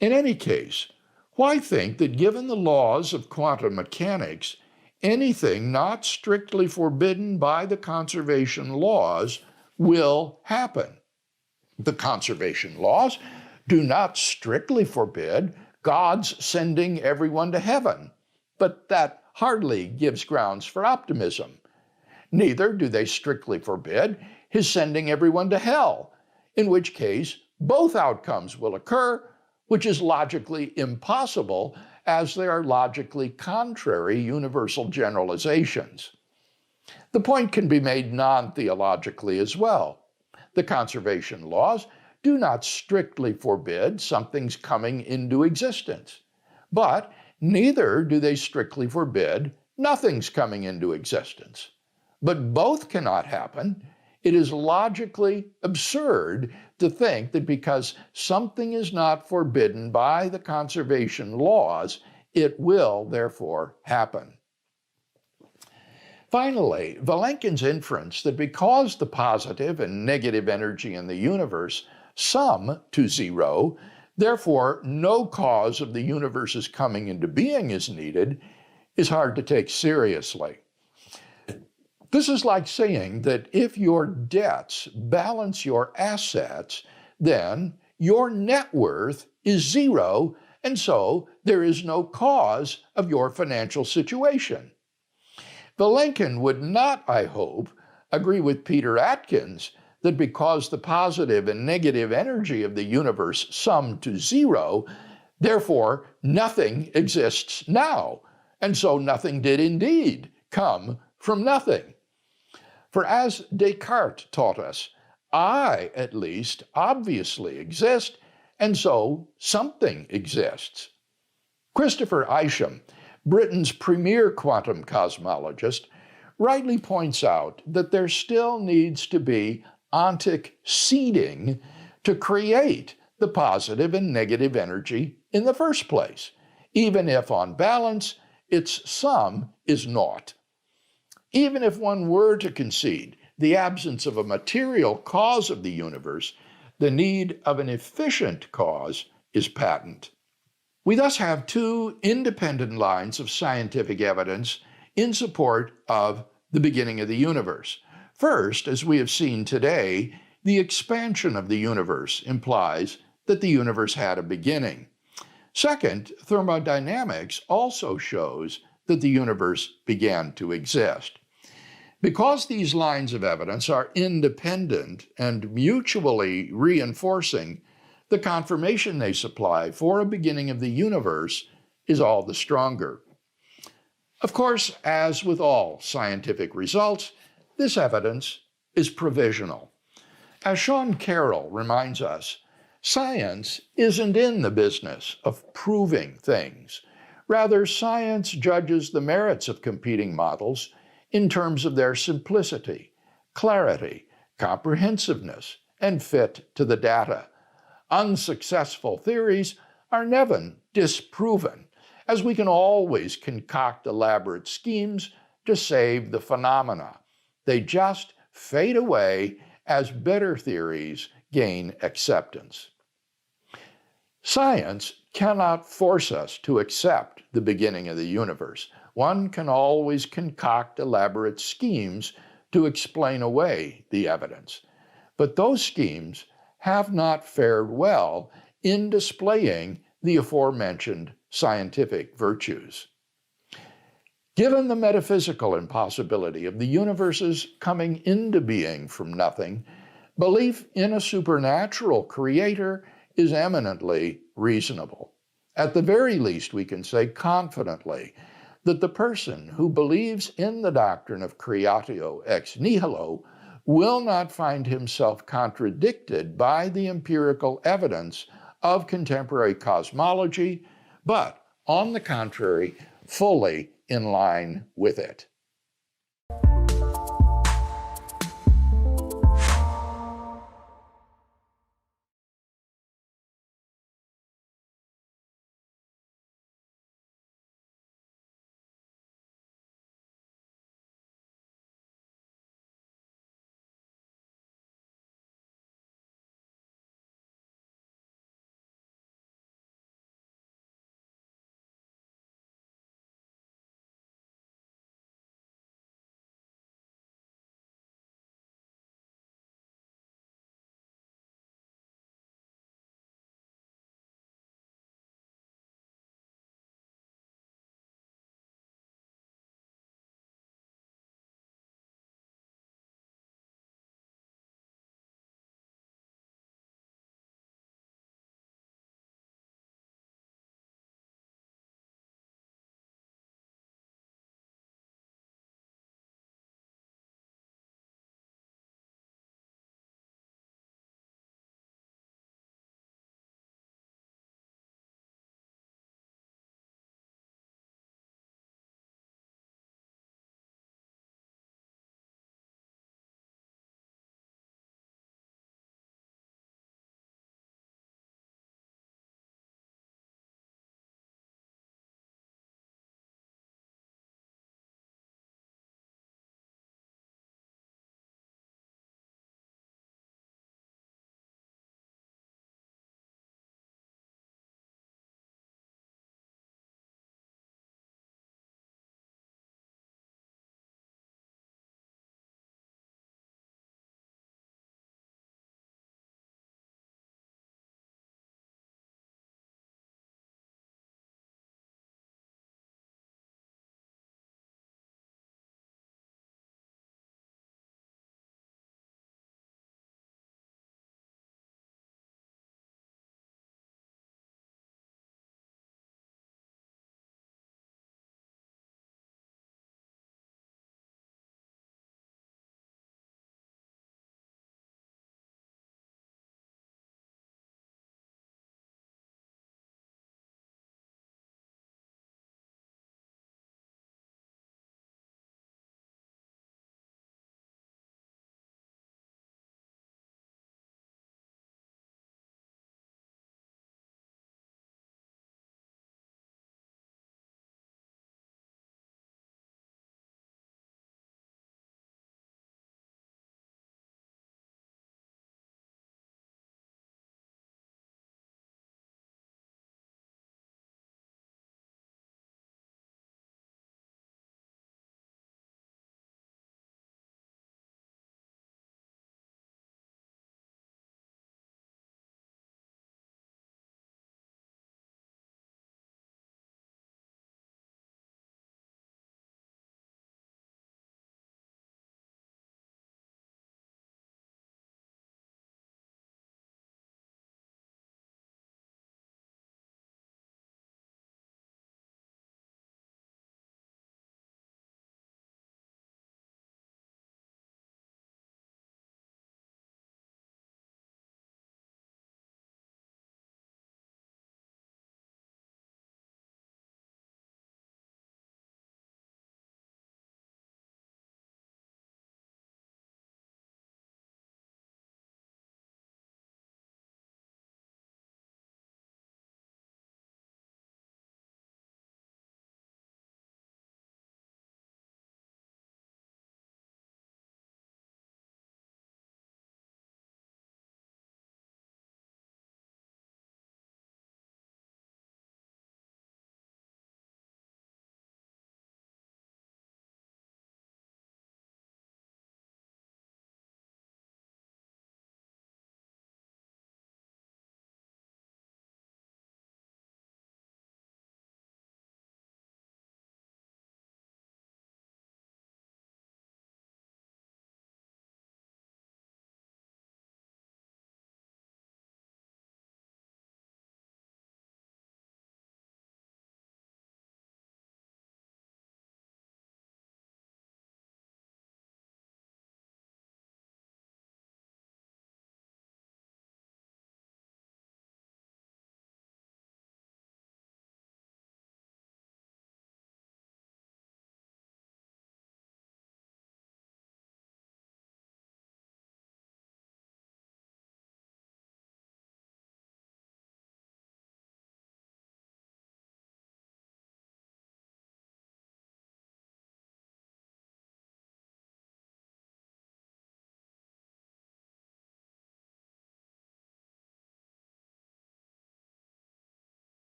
In any case, why think that given the laws of quantum mechanics, anything not strictly forbidden by the conservation laws will happen? The conservation laws do not strictly forbid God's sending everyone to heaven, but that hardly gives grounds for optimism. Neither do they strictly forbid his sending everyone to hell, in which case both outcomes will occur, which is logically impossible as they are logically contrary universal generalizations. The point can be made non-theologically as well. The conservation laws do not strictly forbid something's coming into existence, but neither do they strictly forbid nothing's coming into existence. But both cannot happen. It is logically absurd to think that because something is not forbidden by the conservation laws, it will therefore happen. Finally, Vilenkin's inference that because the positive and negative energy in the universe sum to 0, therefore no cause of the universe's coming into being is needed, is hard to take seriously. This is like saying that if your debts balance your assets, then your net worth is 0, and so there is no cause of your financial situation. Vilenkin would not, I hope, agree with Peter Atkins that because the positive and negative energy of the universe sum to 0, therefore nothing exists now, and so nothing did indeed come from nothing. For as Descartes taught us, I, at least, obviously exist, and so something exists. Christopher Isham, Britain's premier quantum cosmologist, rightly points out that there still needs to be ontic seeding to create the positive and negative energy in the first place, even if on balance its sum is naught. Even if one were to concede the absence of a material cause of the universe, the need of an efficient cause is patent. We thus have two independent lines of scientific evidence in support of the beginning of the universe. First, as we have seen today, the expansion of the universe implies that the universe had a beginning. Second, thermodynamics also shows that the universe began to exist. Because these lines of evidence are independent and mutually reinforcing, the confirmation they supply for a beginning of the universe is all the stronger. Of course, as with all scientific results, this evidence is provisional. As Sean Carroll reminds us, science isn't in the business of proving things. Rather, science judges the merits of competing models in terms of their simplicity, clarity, comprehensiveness, and fit to the data. Unsuccessful theories are never disproven, as we can always concoct elaborate schemes to save the phenomena. They just fade away as better theories gain acceptance. Science cannot force us to accept the beginning of the universe. One can always concoct elaborate schemes to explain away the evidence. But those schemes have not fared well in displaying the aforementioned scientific virtues. Given the metaphysical impossibility of the universe's coming into being from nothing, belief in a supernatural creator is eminently reasonable. At the very least, we can say confidently that the person who believes in the doctrine of creatio ex nihilo will not find himself contradicted by the empirical evidence of contemporary cosmology, but, on the contrary, fully in line with it.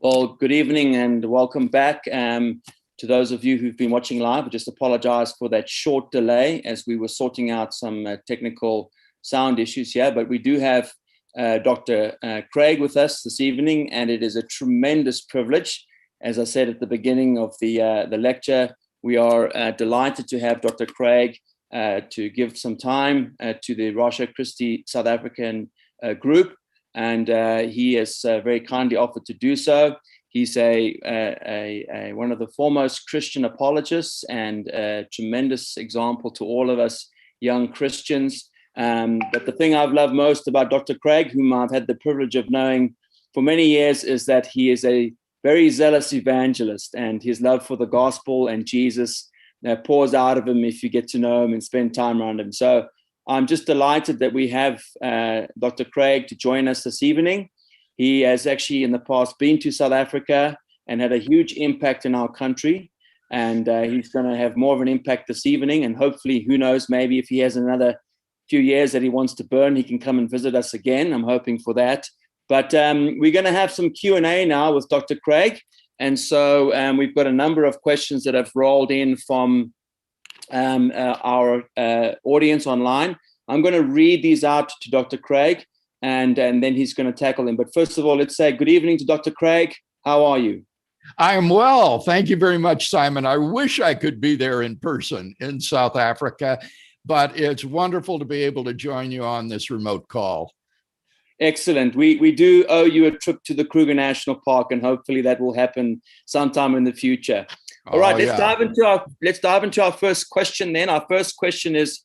Well, good evening and welcome back. To those of you who've been watching live, I just apologize for that short delay as we were sorting out some technical sound issues here. But we do have Dr. Craig with us this evening, and it is a tremendous privilege. As I said at the beginning of the lecture, we are delighted to have Dr. Craig to give some time to the Ratio Christi South African group. And he has very kindly offered to do so. He's one of the foremost Christian apologists and a tremendous example to all of us young Christians. But the thing I've loved most about Dr. Craig, whom I've had the privilege of knowing for many years, is that he is a very zealous evangelist, and his love for the gospel and Jesus pours out of him if you get to know him and spend time around him. So I'm just delighted that we have Dr. Craig to join us this evening. He has actually in the past been to South Africa and had a huge impact in our country. And he's going to have more of an impact this evening. And hopefully, who knows, maybe if he has another few years that he wants to burn, he can come and visit us again. I'm hoping for that. But we're going to have some Q&A now with Dr. Craig. And so we've got a number of questions that have rolled in from our audience online. I'm going to read these out to Dr. Craig, and then he's going to tackle them. But first of all, let's say good evening to Dr. Craig. How are you? I am well. Thank you very much, Simon. I wish I could be there in person in South Africa, but it's wonderful to be able to join you on this remote call. Excellent. We do owe you a trip to the Kruger National Park, and hopefully that will happen sometime in the future. All right, let's dive into our first question then. Our first question is,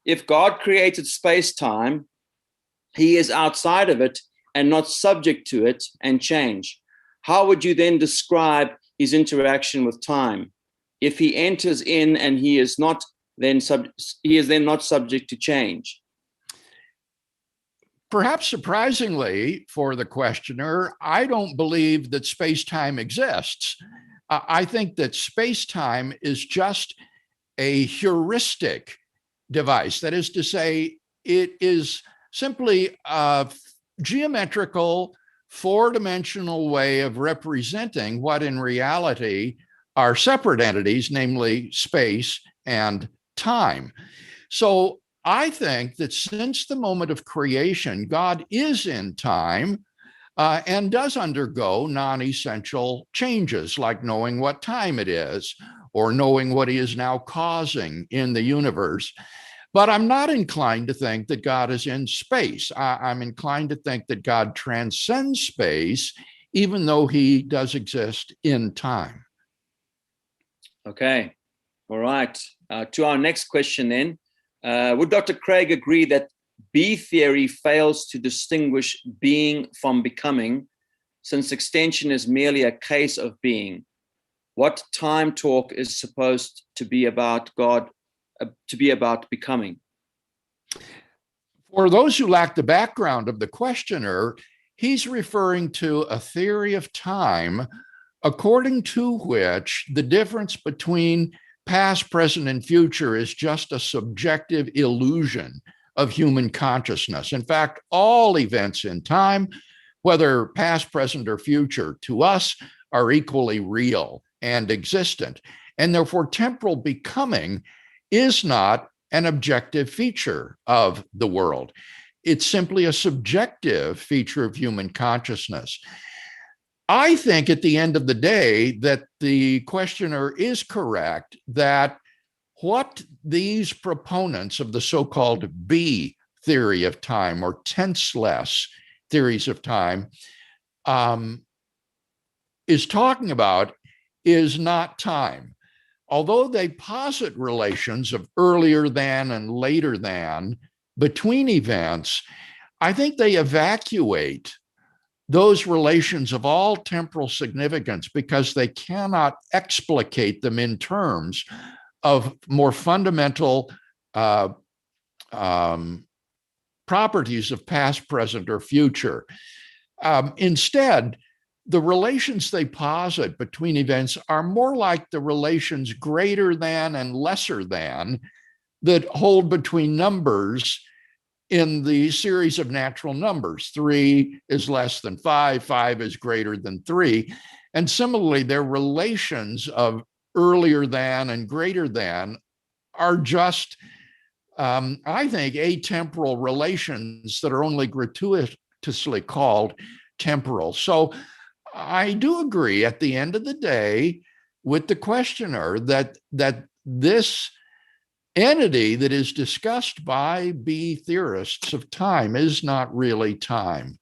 if God created space-time, he is outside of it and not subject to it and change. How would you then describe his interaction with time? If he enters in and he is then not subject to change. Perhaps surprisingly for the questioner, I don't believe that space-time exists. I think that space-time is just a heuristic device. That is to say, it is simply a geometrical, four-dimensional way of representing what in reality are separate entities, namely space and time. So I think that since the moment of creation, God is in time and does undergo non-essential changes, like knowing what time it is or knowing what he is now causing in the universe. But I'm not inclined to think that God is in space. I'm inclined to think that God transcends space, even though he does exist in time. Okay. All right. To our next question then. Would Dr. Craig agree that B theory fails to distinguish being from becoming, since extension is merely a case of being? What time talk is supposed to be about God, to be about becoming? For those who lack the background of the questioner, he's referring to a theory of time according to which the difference between past, present, and future is just a subjective illusion of human consciousness. In fact, all events in time, whether past, present, or future, to us are equally real and existent. And therefore, temporal becoming is not an objective feature of the world. It's simply a subjective feature of human consciousness. I think at the end of the day that the questioner is correct that what these proponents of the so-called B theory of time or tenseless theories of time is talking about is not time. Although they posit relations of earlier than and later than between events, I think they evacuate those relations of all temporal significance because they cannot explicate them in terms of more fundamental properties of past, present, or future. Instead, the relations they posit between events are more like the relations greater than and lesser than that hold between numbers in the series of natural numbers. 3 is less than 5, 5 is greater than 3. And similarly, their relations of earlier than and greater than are just, I think, atemporal relations that are only gratuitously called temporal. So I do agree at the end of the day with the questioner that this entity that is discussed by B theorists of time is not really time.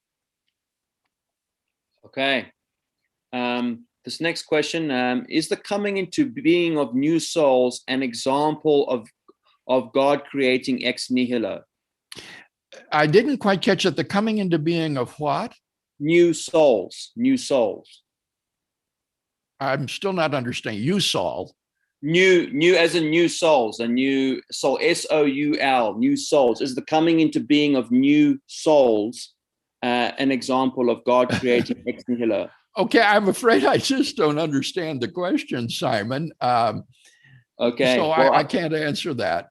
Okay. This next question, is the coming into being of new souls an example of God creating ex nihilo? I didn't quite catch it. The coming into being of what? New souls, new souls. I'm still not understanding. You, Saul. New as in new souls, a new soul, S-O-U-L, new souls. Is the coming into being of new souls an example of God creating ex nihilo? Okay, I'm afraid I just don't understand the question, Simon. Okay. So well, I can't answer that.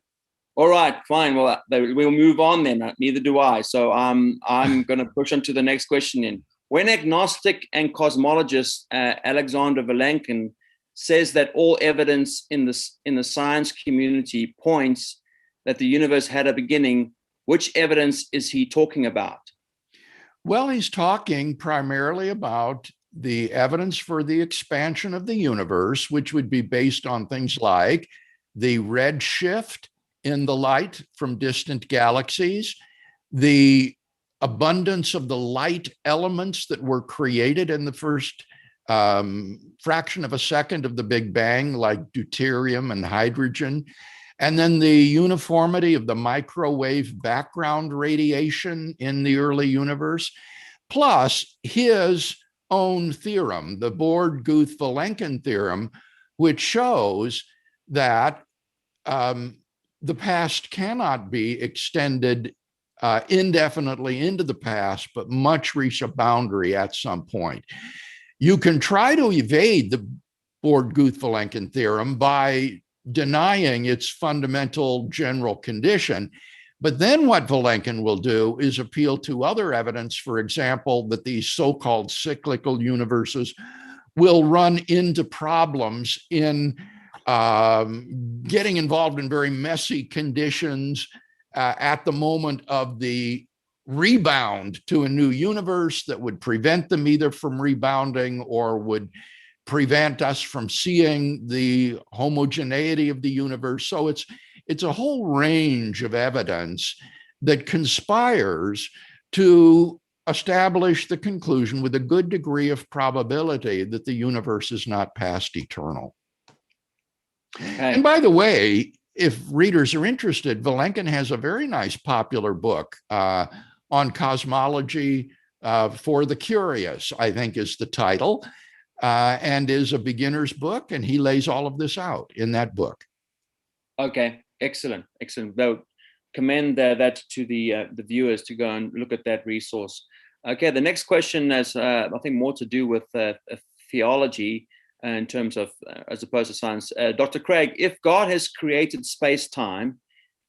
All right, fine. Well, we'll move on then. Neither do I. So I'm going to push on to the next question then. When agnostic and cosmologist Alexander Willian says that all evidence in the science community points that the universe had a beginning, which evidence is he talking about? Well, he's talking primarily about the evidence for the expansion of the universe, which would be based on things like the redshift in the light from distant galaxies, the abundance of the light elements that were created in the first fraction of a second of the Big Bang, like deuterium and hydrogen, and then the uniformity of the microwave background radiation in the early universe, plus his own theorem, the Borde-Guth-Vilenkin theorem, which shows that the past cannot be extended indefinitely into the past, but must reach a boundary at some point. You can try to evade the Borde-Guth-Vilenkin theorem by denying its fundamental general condition. But then what Vilenkin will do is appeal to other evidence, for example, that these so-called cyclical universes will run into problems in getting involved in very messy conditions at the moment of the rebound to a new universe that would prevent them either from rebounding or would prevent us from seeing the homogeneity of the universe. So it's a whole range of evidence that conspires to establish the conclusion with a good degree of probability that the universe is not past eternal. Okay. And by the way, if readers are interested, Vilenkin has a very nice popular book on cosmology for the curious, I think is the title, and is a beginner's book, and he lays all of this out in that book. Okay, excellent, excellent. Though, commend that to the viewers to go and look at that resource. Okay, the next question has, I think, more to do with theology in terms of, as opposed to science. Dr. Craig, if God has created space-time,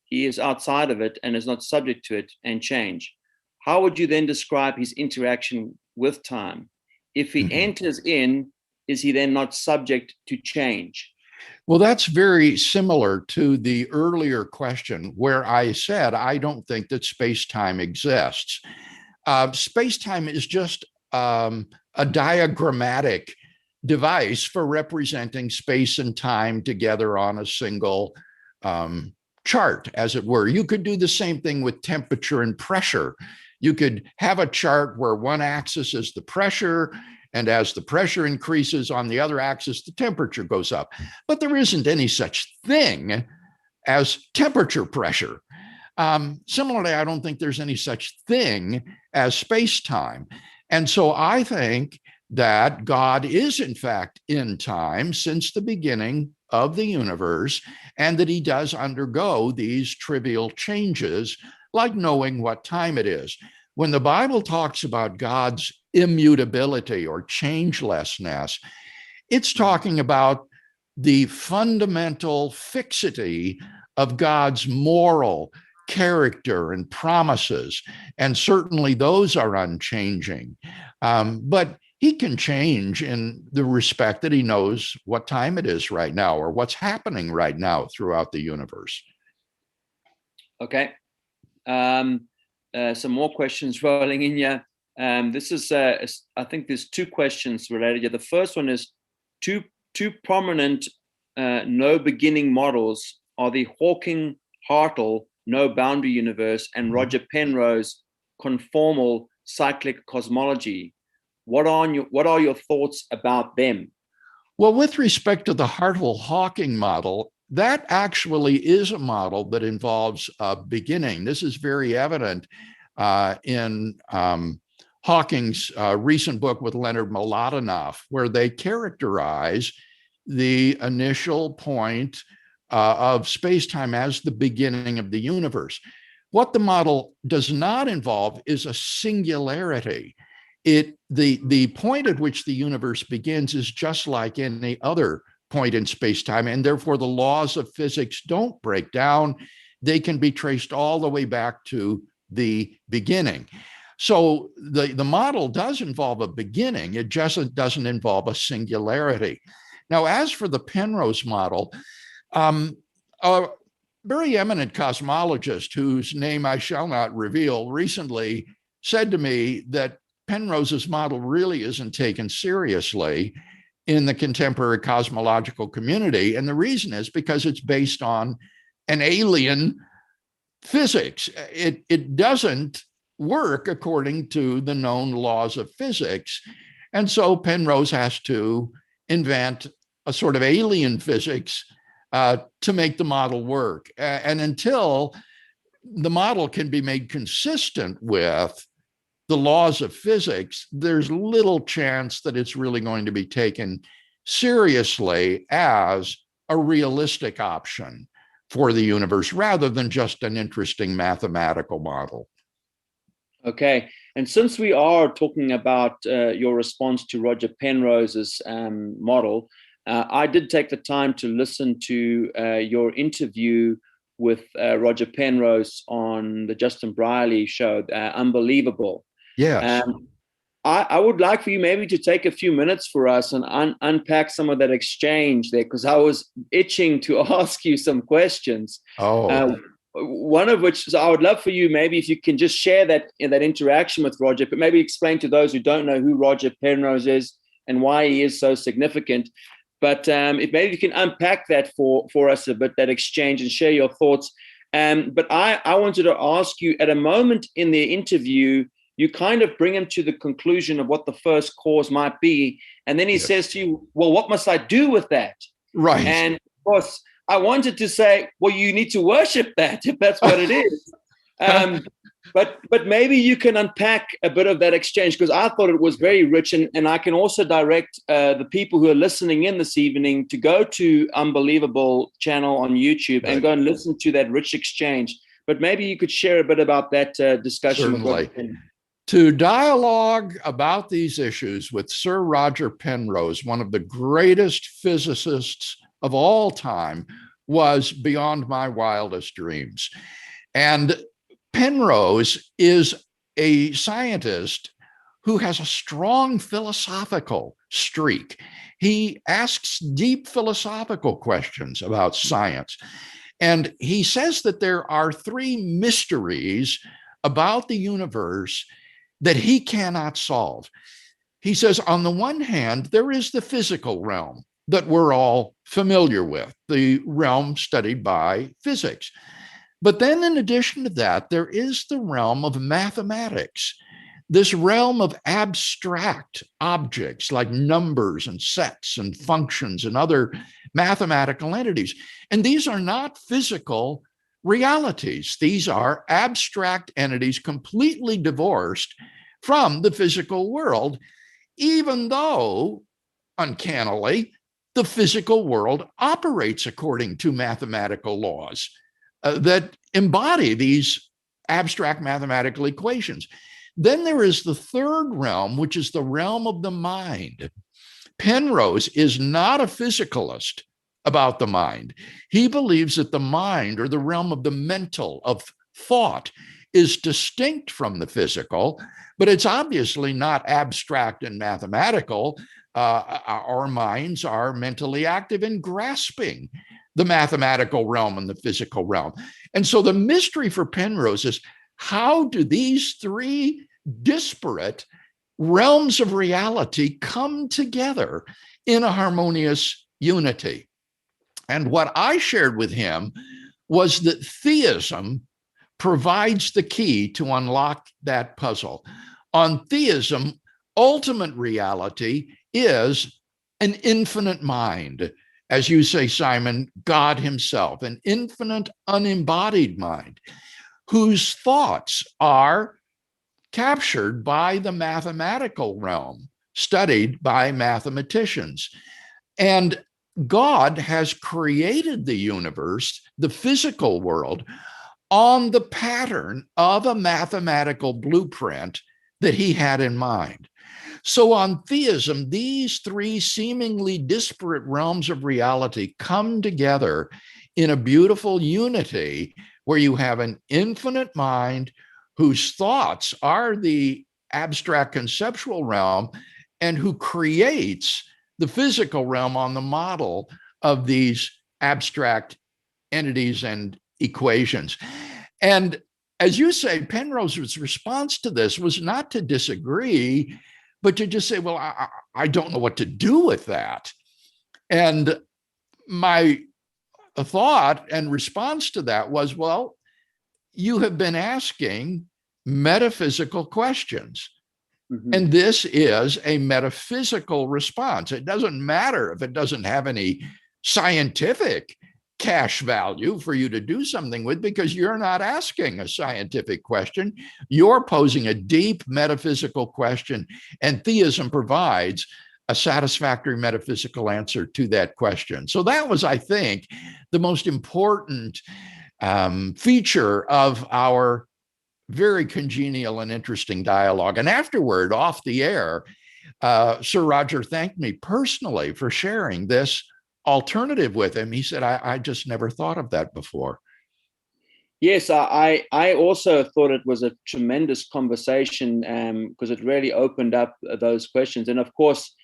he is outside of it and is not subject to it and change. How would you then describe his interaction with time? If he enters in, is he then not subject to change? Well, that's very similar to the earlier question where I said, I don't think that space-time exists. Space-time is just a diagrammatic device for representing space and time together on a single chart, as it were. You could do the same thing with temperature and pressure. You could have a chart where one axis is the pressure, and as the pressure increases on the other axis, the temperature goes up. But there isn't any such thing as temperature pressure. Similarly, I don't think there's any such thing as space-time. And so I think that God is, in fact, in time since the beginning of the universe, and that he does undergo these trivial changes, like knowing what time it is. When the Bible talks about God's immutability or changelessness, it's talking about the fundamental fixity of God's moral, character and promises, and certainly those are unchanging. But he can change in the respect that he knows what time it is right now or what's happening right now throughout the universe. Okay. Some more questions rolling in here. This is, I think there's two questions related here. The first one is two prominent no beginning models are the Hawking-Hartle no boundary universe and Roger Penrose conformal cyclic cosmology. What are your thoughts about them? Well, with respect to the Hartle-Hawking model, that actually is a model that involves a beginning. This is very evident in Hawking's recent book with Leonard Mlodinow, where they characterize the initial point of space-time as the beginning of the universe. What the model does not involve is a singularity. The point at which the universe begins is just like any other point in space-time, and therefore the laws of physics don't break down. They can be traced all the way back to the beginning. So the model does involve a beginning. It just doesn't involve a singularity. Now, as for the Penrose model, a very eminent cosmologist whose name I shall not reveal recently said to me that Penrose's model really isn't taken seriously in the contemporary cosmological community. And the reason is because it's based on an alien physics. It doesn't work according to the known laws of physics. And so Penrose has to invent a sort of alien physics to make the model work. And until the model can be made consistent with the laws of physics, there's little chance that it's really going to be taken seriously as a realistic option for the universe rather than just an interesting mathematical model. Okay. And since we are talking about your response to Roger Penrose's model, I did take the time to listen to your interview with Roger Penrose on the Justin Brierley show, Unbelievable. Yes. I would like for you maybe to take a few minutes for us and unpack some of that exchange there, because I was itching to ask you some questions. Oh. One of which is I would love for you, maybe if you can just share that interaction with Roger, but maybe explain to those who don't know who Roger Penrose is and why he is so significant. But if maybe you can unpack that for us a bit, that exchange, and share your thoughts. But I wanted to ask you, at a moment in the interview, you kind of bring him to the conclusion of what the first cause might be. And then he says to you, well, what must I do with that? Right. And of course, I wanted to say, well, you need to worship that if that's what it is. But maybe you can unpack a bit of that exchange, because I thought it was very rich. And I can also direct the people who are listening in this evening to go to Unbelievable channel on YouTube and go and listen to that rich exchange. But maybe you could share a bit about that discussion. Certainly. To dialogue about these issues with Sir Roger Penrose, one of the greatest physicists of all time, was beyond my wildest dreams. And Penrose is a scientist who has a strong philosophical streak. He asks deep philosophical questions about science. And he says that there are three mysteries about the universe that he cannot solve. He says, on the one hand, there is the physical realm that we're all familiar with, the realm studied by physics. But then in addition to that, there is the realm of mathematics, this realm of abstract objects like numbers and sets and functions and other mathematical entities. And these are not physical realities. These are abstract entities completely divorced from the physical world, even though, uncannily, the physical world operates according to mathematical laws that embody these abstract mathematical equations. Then there is the third realm, which is the realm of the mind. Penrose is not a physicalist about the mind. He believes that the mind, or the realm of the mental, of thought is distinct from the physical, but it's obviously not abstract and mathematical. Our minds are mentally active in grasping the mathematical realm and the physical realm. And so the mystery for Penrose is, how do these three disparate realms of reality come together in a harmonious unity? And what I shared with him was that theism provides the key to unlock that puzzle. On theism, ultimate reality is an infinite mind. As you say, Simon, God himself, an infinite, unembodied mind, whose thoughts are captured by the mathematical realm, studied by mathematicians. And God has created the universe, the physical world, on the pattern of a mathematical blueprint that he had in mind. So on theism, these three seemingly disparate realms of reality come together in a beautiful unity where you have an infinite mind whose thoughts are the abstract conceptual realm and who creates the physical realm on the model of these abstract entities and equations. And as you say, Penrose's response to this was not to disagree, but to just say, well, I don't know what to do with that. And my thought and response to that was, well, you have been asking metaphysical questions. Mm-hmm. And this is a metaphysical response. It doesn't matter if it doesn't have any scientific cash value for you to do something with, because you're not asking a scientific question. You're posing a deep metaphysical question, and theism provides a satisfactory metaphysical answer to that question. So that was, I think, the most important feature of our very congenial and interesting dialogue. And afterward, off the air, Sir Roger thanked me personally for sharing this alternative with him. He said, I just never thought of that before. Yes, I also thought it was a tremendous conversation because it really opened up those questions. And of course,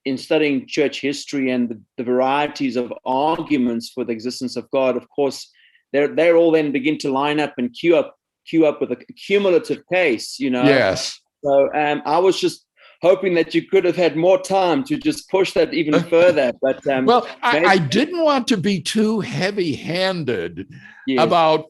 in studying church history and the varieties of arguments for the existence of God, of course, they're all then begin to line up and queue up with a cumulative case, you know. Yes. So I was just hoping that you could have had more time to just push that even further. But well, I didn't want to be too heavy-handed about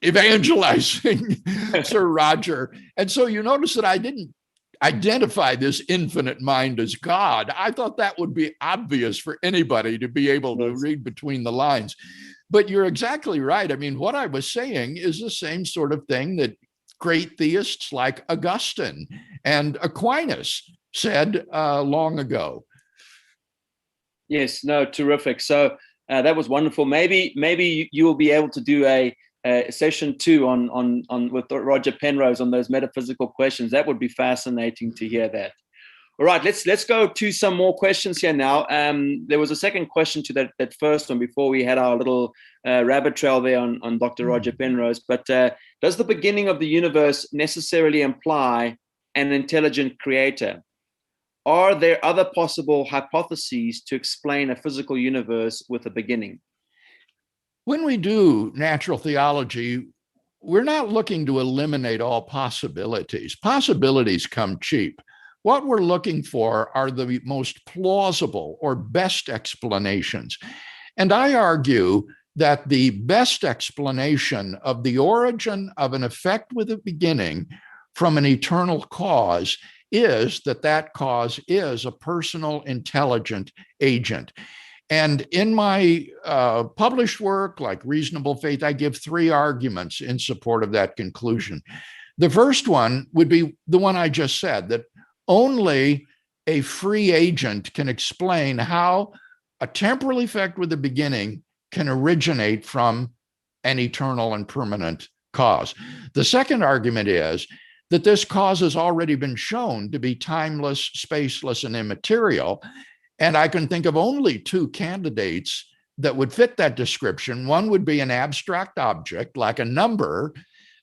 evangelizing Sir Roger. And so you notice that I didn't identify this infinite mind as God. I thought that would be obvious for anybody to be able to read between the lines. But you're exactly right. I mean, what I was saying is the same sort of thing that great theists like Augustine and Aquinas said long ago. Yes, no, terrific. So that was wonderful. Maybe you will be able to do a session 2 on with Roger Penrose on those metaphysical questions. That would be fascinating to hear that. All right, let's go to some more questions here now. There was a second question to that first one before we had our little rabbit trail there on Dr. Roger Penrose. But does the beginning of the universe necessarily imply an intelligent creator? Are there other possible hypotheses to explain a physical universe with a beginning? When we do natural theology, we're not looking to eliminate all possibilities. Possibilities come cheap. What we're looking for are the most plausible or best explanations. And I argue that the best explanation of the origin of an effect with a beginning from an eternal cause is that cause is a personal, intelligent agent. And in my published work, like Reasonable Faith, I give 3 arguments in support of that conclusion. The first one would be the one I just said, that only a free agent can explain how a temporal effect with a beginning can originate from an eternal and permanent cause. The second argument is that this cause has already been shown to be timeless, spaceless, and immaterial. And I can think of only 2 candidates that would fit that description. One would be an abstract object, like a number.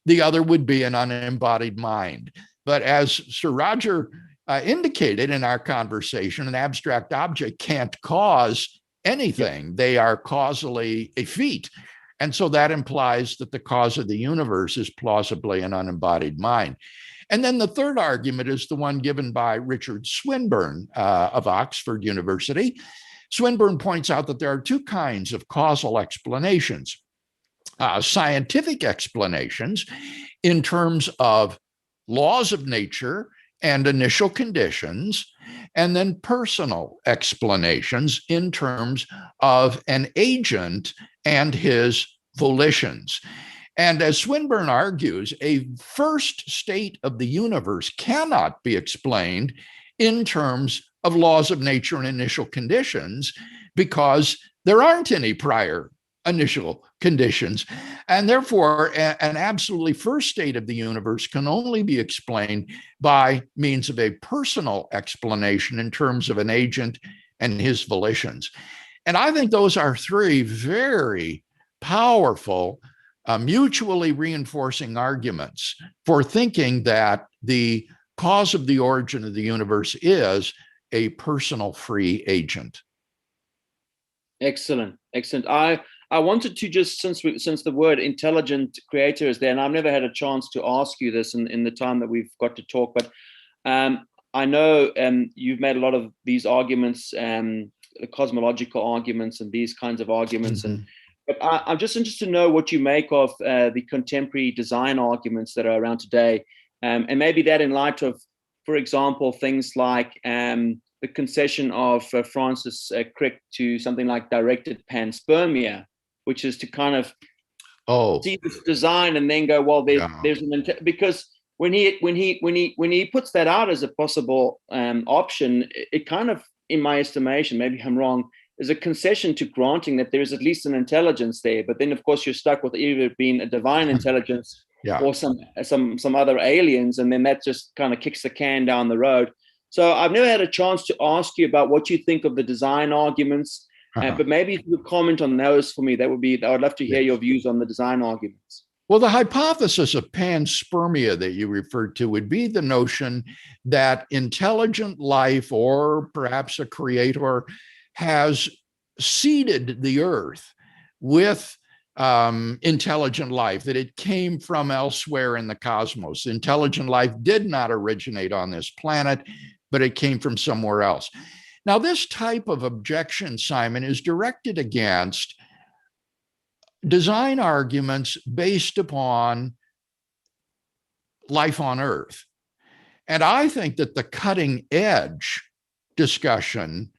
The other would be an unembodied mind. But as Sir Roger indicated in our conversation, an abstract object can't cause anything. They are causally effete. And so that implies that the cause of the universe is plausibly an unembodied mind. And then the third argument is the one given by Richard Swinburne of Oxford University. Swinburne points out that there are two kinds of causal explanations. Scientific explanations in terms of laws of nature and initial conditions, and then personal explanations in terms of an agent and his volitions. And as Swinburne argues, a first state of the universe cannot be explained in terms of laws of nature and initial conditions because there aren't any prior initial conditions. And therefore, an absolutely first state of the universe can only be explained by means of a personal explanation in terms of an agent and his volitions. And I think those are three very powerful, mutually reinforcing arguments for thinking that the cause of the origin of the universe is a personal free agent. Excellent, excellent. I wanted to just, since the word intelligent creator is there, and I've never had a chance to ask you this in the time that we've got to talk, but I know you've made a lot of these arguments, cosmological arguments and these kinds of arguments. Mm-hmm. But I'm just interested to know what you make of the contemporary design arguments that are around today. And maybe that in light of, for example, things like the concession of Francis Crick to something like directed panspermia, which is to kind of see this design and then go, well, there's because when he puts that out as a possible option, it kind of, in my estimation, maybe I'm wrong, is a concession to granting that there is at least an intelligence there. But then, of course, you're stuck with either it being a divine intelligence or some other aliens, and then that just kind of kicks the can down the road. So I've never had a chance to ask you about what you think of the design arguments, but maybe if you could comment on those for me, I would love to hear your views on the design arguments. Well, the hypothesis of panspermia that you referred to would be the notion that intelligent life, or perhaps a creator, has seeded the earth with intelligent life, that it came from elsewhere in the cosmos. Intelligent life did not originate on this planet, but it came from somewhere else. Now, this type of objection, Simon, is directed against design arguments based upon life on Earth. And I think that the cutting edge discussion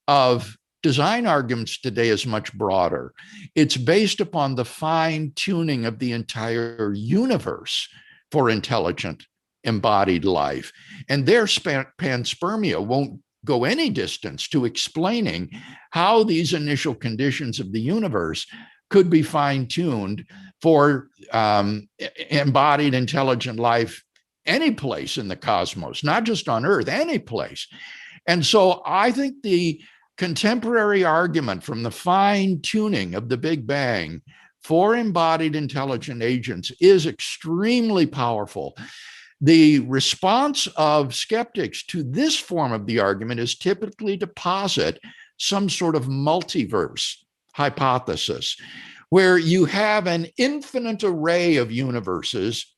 of design arguments today is much broader. It's based upon the fine tuning of the entire universe for intelligent embodied life. And their panspermia won't go any distance to explaining how these initial conditions of the universe could be fine-tuned for embodied intelligent life any place in the cosmos, not just on Earth, any place. And so I think the contemporary argument from the fine-tuning of the Big Bang for embodied intelligent agents is extremely powerful. The response of skeptics to this form of the argument is typically to posit some sort of multiverse hypothesis, where you have an infinite array of universes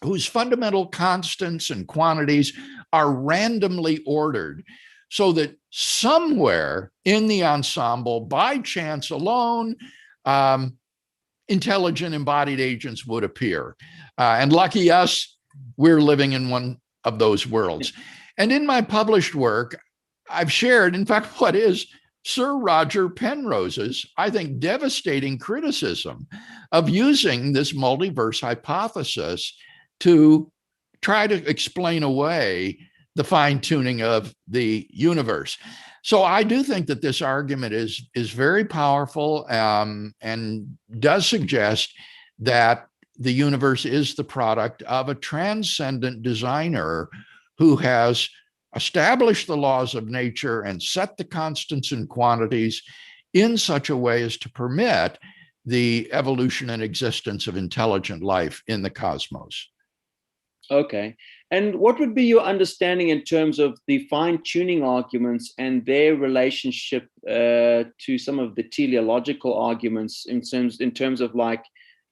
whose fundamental constants and quantities are randomly ordered, so that somewhere in the ensemble, by chance alone, intelligent embodied agents would appear. And lucky us, we're living in one of those worlds. And in my published work, I've shared, in fact, what is Sir Roger Penrose's, I think, devastating criticism of using this multiverse hypothesis to try to explain away the fine-tuning of the universe. So I do think that this argument is very powerful and does suggest that the universe is the product of a transcendent designer who has established the laws of nature and set the constants and quantities in such a way as to permit the evolution and existence of intelligent life in the cosmos. Okay. And what would be your understanding in terms of the fine-tuning arguments and their relationship to some of the teleological arguments in terms of, like,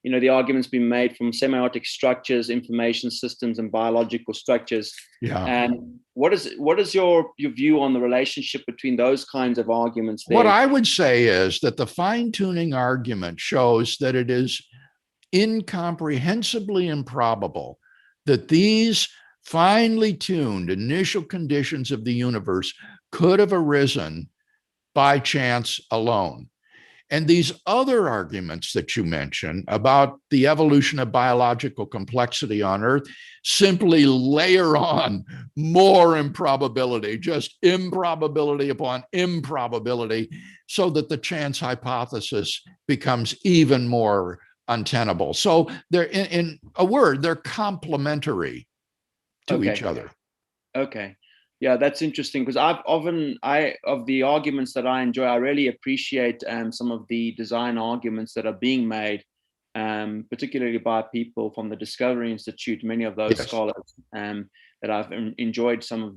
you know, the arguments being made from semiotic structures, information systems, and biological structures? Yeah. And what is your view on the relationship between those kinds of arguments there? What I would say is that the fine-tuning argument shows that it is incomprehensibly improbable that these finely tuned initial conditions of the universe could have arisen by chance alone. And these other arguments that you mentioned about the evolution of biological complexity on Earth simply layer on more improbability, just improbability upon improbability, so that the chance hypothesis becomes even more untenable. So they're, in a word, they're complementary to each other. Okay. Yeah, that's interesting, because of the arguments that I enjoy, I really appreciate some of the design arguments that are being made, particularly by people from the Discovery Institute. Many of those scholars that I've enjoyed, some of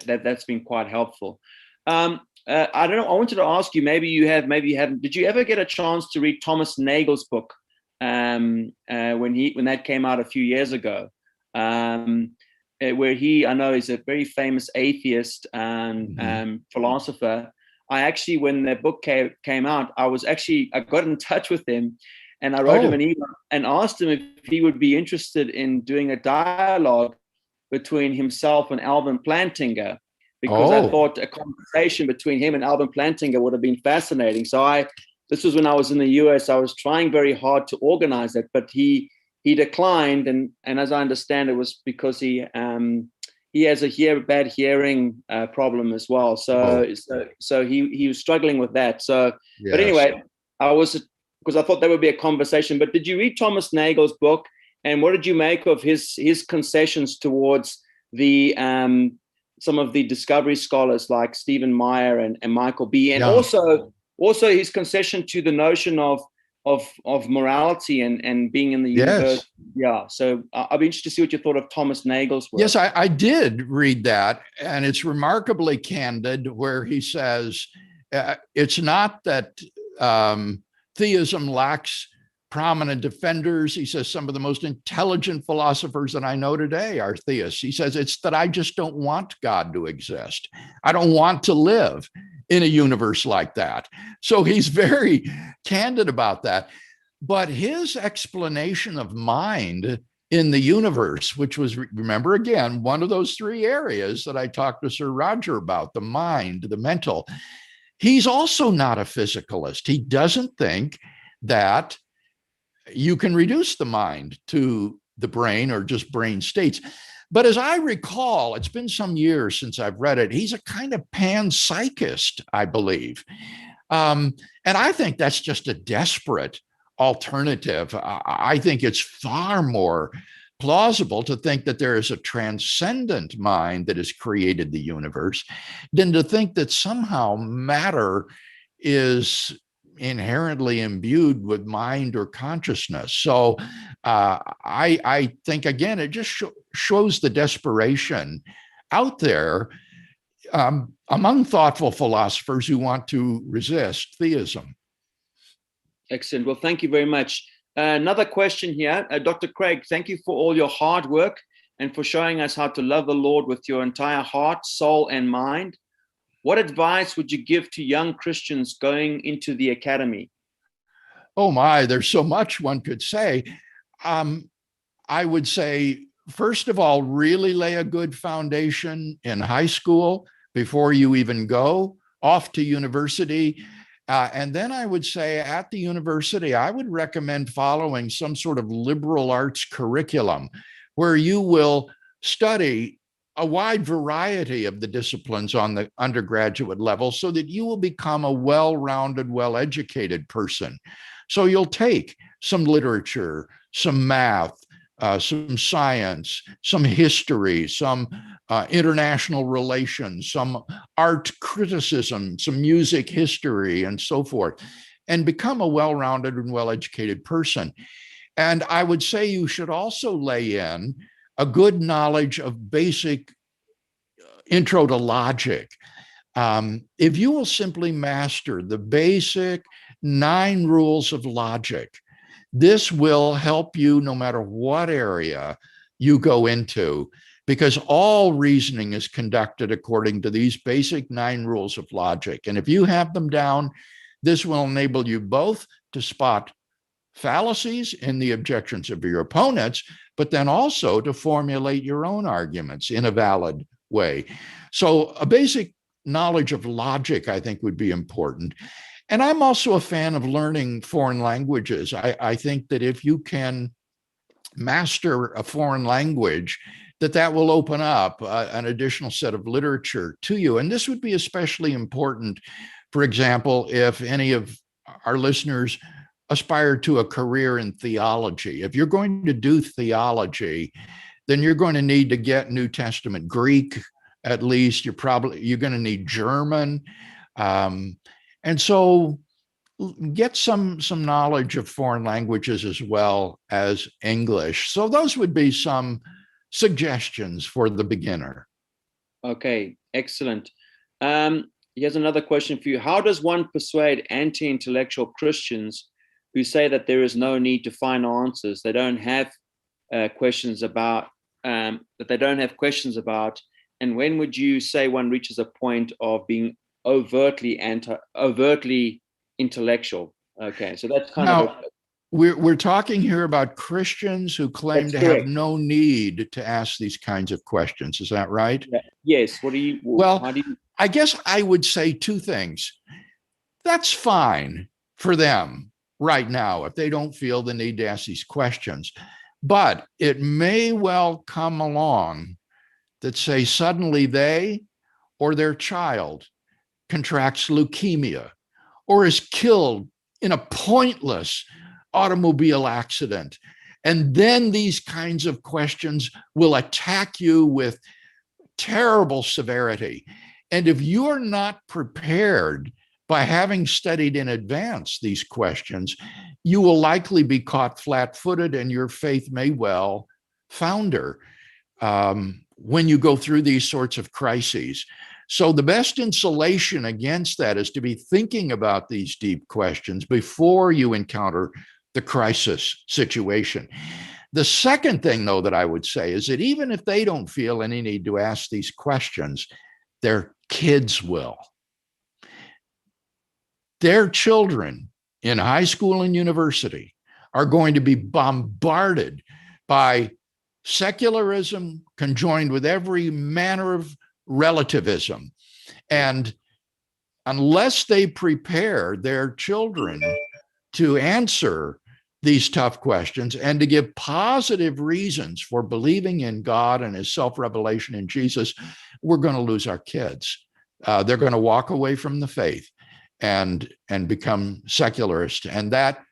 that's been quite helpful. I don't know. I wanted to ask you, maybe you have, maybe you haven't. Did you ever get a chance to read Thomas Nagel's book when that came out a few years ago? Where I know is a very famous atheist and philosopher. I actually, when that book came out, I got in touch with him, and I wrote him an email and asked him if he would be interested in doing a dialogue between himself and Alvin Plantinga, because I thought a conversation between him and Alvin Plantinga would have been fascinating. So this was when I was in the US. I was trying very hard to organize it, but he declined, and as I understand, it was because he has a bad hearing problem as well. So he was struggling with that. So, but anyway, because I thought that would be a conversation. But did you read Thomas Nagel's book, and what did you make of his concessions towards the some of the discovery scholars like Stephen Meyer and Michael B, and also his concession to the notion of morality and being in the universe? So I'd be interested to see what you thought of Thomas Nagel's work. Yes, I did read that, and it's remarkably candid, where he says it's not that theism lacks prominent defenders. He says some of the most intelligent philosophers that I know today are theists. He says it's that I just don't want God to exist. I don't want to live in a universe like that. So he's very candid about that. But his explanation of mind in the universe, which was, remember again, one of those three areas that I talked to Sir Roger about, the mind, the mental, he's also not a physicalist. He doesn't think that you can reduce the mind to the brain or just brain states. But as I recall, it's been some years since I've read it, he's a kind of panpsychist, I believe. And I think that's just a desperate alternative. I think it's far more plausible to think that there is a transcendent mind that has created the universe than to think that somehow matter is inherently imbued with mind or consciousness. So I think, again, it just shows the desperation out there among thoughtful philosophers who want to resist theism. Excellent. Well, thank you very much. Another question here. Dr. Craig, thank you for all your hard work and for showing us how to love the Lord with your entire heart, soul, and mind. What advice would you give to young Christians going into the academy? Oh my, there's so much one could say. I would say, first of all, really lay a good foundation in high school before you even go off to university. And then I would say at the university, I would recommend following some sort of liberal arts curriculum where you will study a wide variety of the disciplines on the undergraduate level so that you will become a well-rounded, well-educated person. So you'll take some literature, some math, some science, some history, some international relations, some art criticism, some music history, and so forth, and become a well-rounded and well-educated person. And I would say you should also lay in a good knowledge of basic intro to logic. If you will simply master the basic 9 rules of logic, this will help you no matter what area you go into, because all reasoning is conducted according to these basic 9 rules of logic. And if you have them down, this will enable you both to spot fallacies in the objections of your opponents, but then also to formulate your own arguments in a valid way. So a basic knowledge of logic, I think, would be important. And I'm also a fan of learning foreign languages. I think that if you can master a foreign language, that will open up an additional set of literature to you. And this would be especially important, for example, if any of our listeners aspire to a career in theology. If you're going to do theology, then you're going to need to get New Testament Greek, at least. You're going to need German. And so get some knowledge of foreign languages as well as English. So those would be some suggestions for the beginner. Okay, excellent. Here's another question for you. How does one persuade anti-intellectual Christians who say that there is no need to find answers? They don't have questions about, and when would you say one reaches a point of being overtly intellectual? Okay, so that's kind of we're talking here about Christians who claim to have no need to ask these kinds of questions. Is that right? Yeah. Yes. I guess I would say 2 things. That's fine for them right now if they don't feel the need to ask these questions. But it may well come along that, say, suddenly they or their child contracts leukemia or is killed in a pointless automobile accident. And then these kinds of questions will attack you with terrible severity. And if you're not prepared by having studied in advance these questions, you will likely be caught flat-footed and your faith may well founder when you go through these sorts of crises. So the best insulation against that is to be thinking about these deep questions before you encounter the crisis situation. The second thing, though, that I would say is that even if they don't feel any need to ask these questions, their kids will. Their children in high school and university are going to be bombarded by secularism conjoined with every manner of relativism. And unless they prepare their children to answer these tough questions and to give positive reasons for believing in God and his self-revelation in Jesus, we're going to lose our kids. They're going to walk away from the faith and become secularist. And that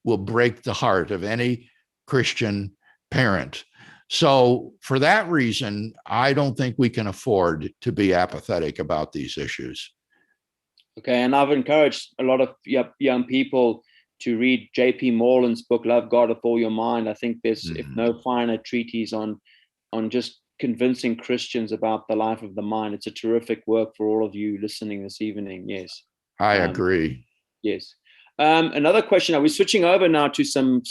will break the heart of any Christian parent. So for that reason, I don't think we can afford to be apathetic about these issues. Okay, and I've encouraged a lot of young people to read J.P. Morland's book, Love God with All Your Mind. I think there's, if no finer treatise on just convincing Christians about the life of the mind. It's a terrific work for all of you listening this evening. Yes. I agree. Yes. Another question. Are we switching over now to some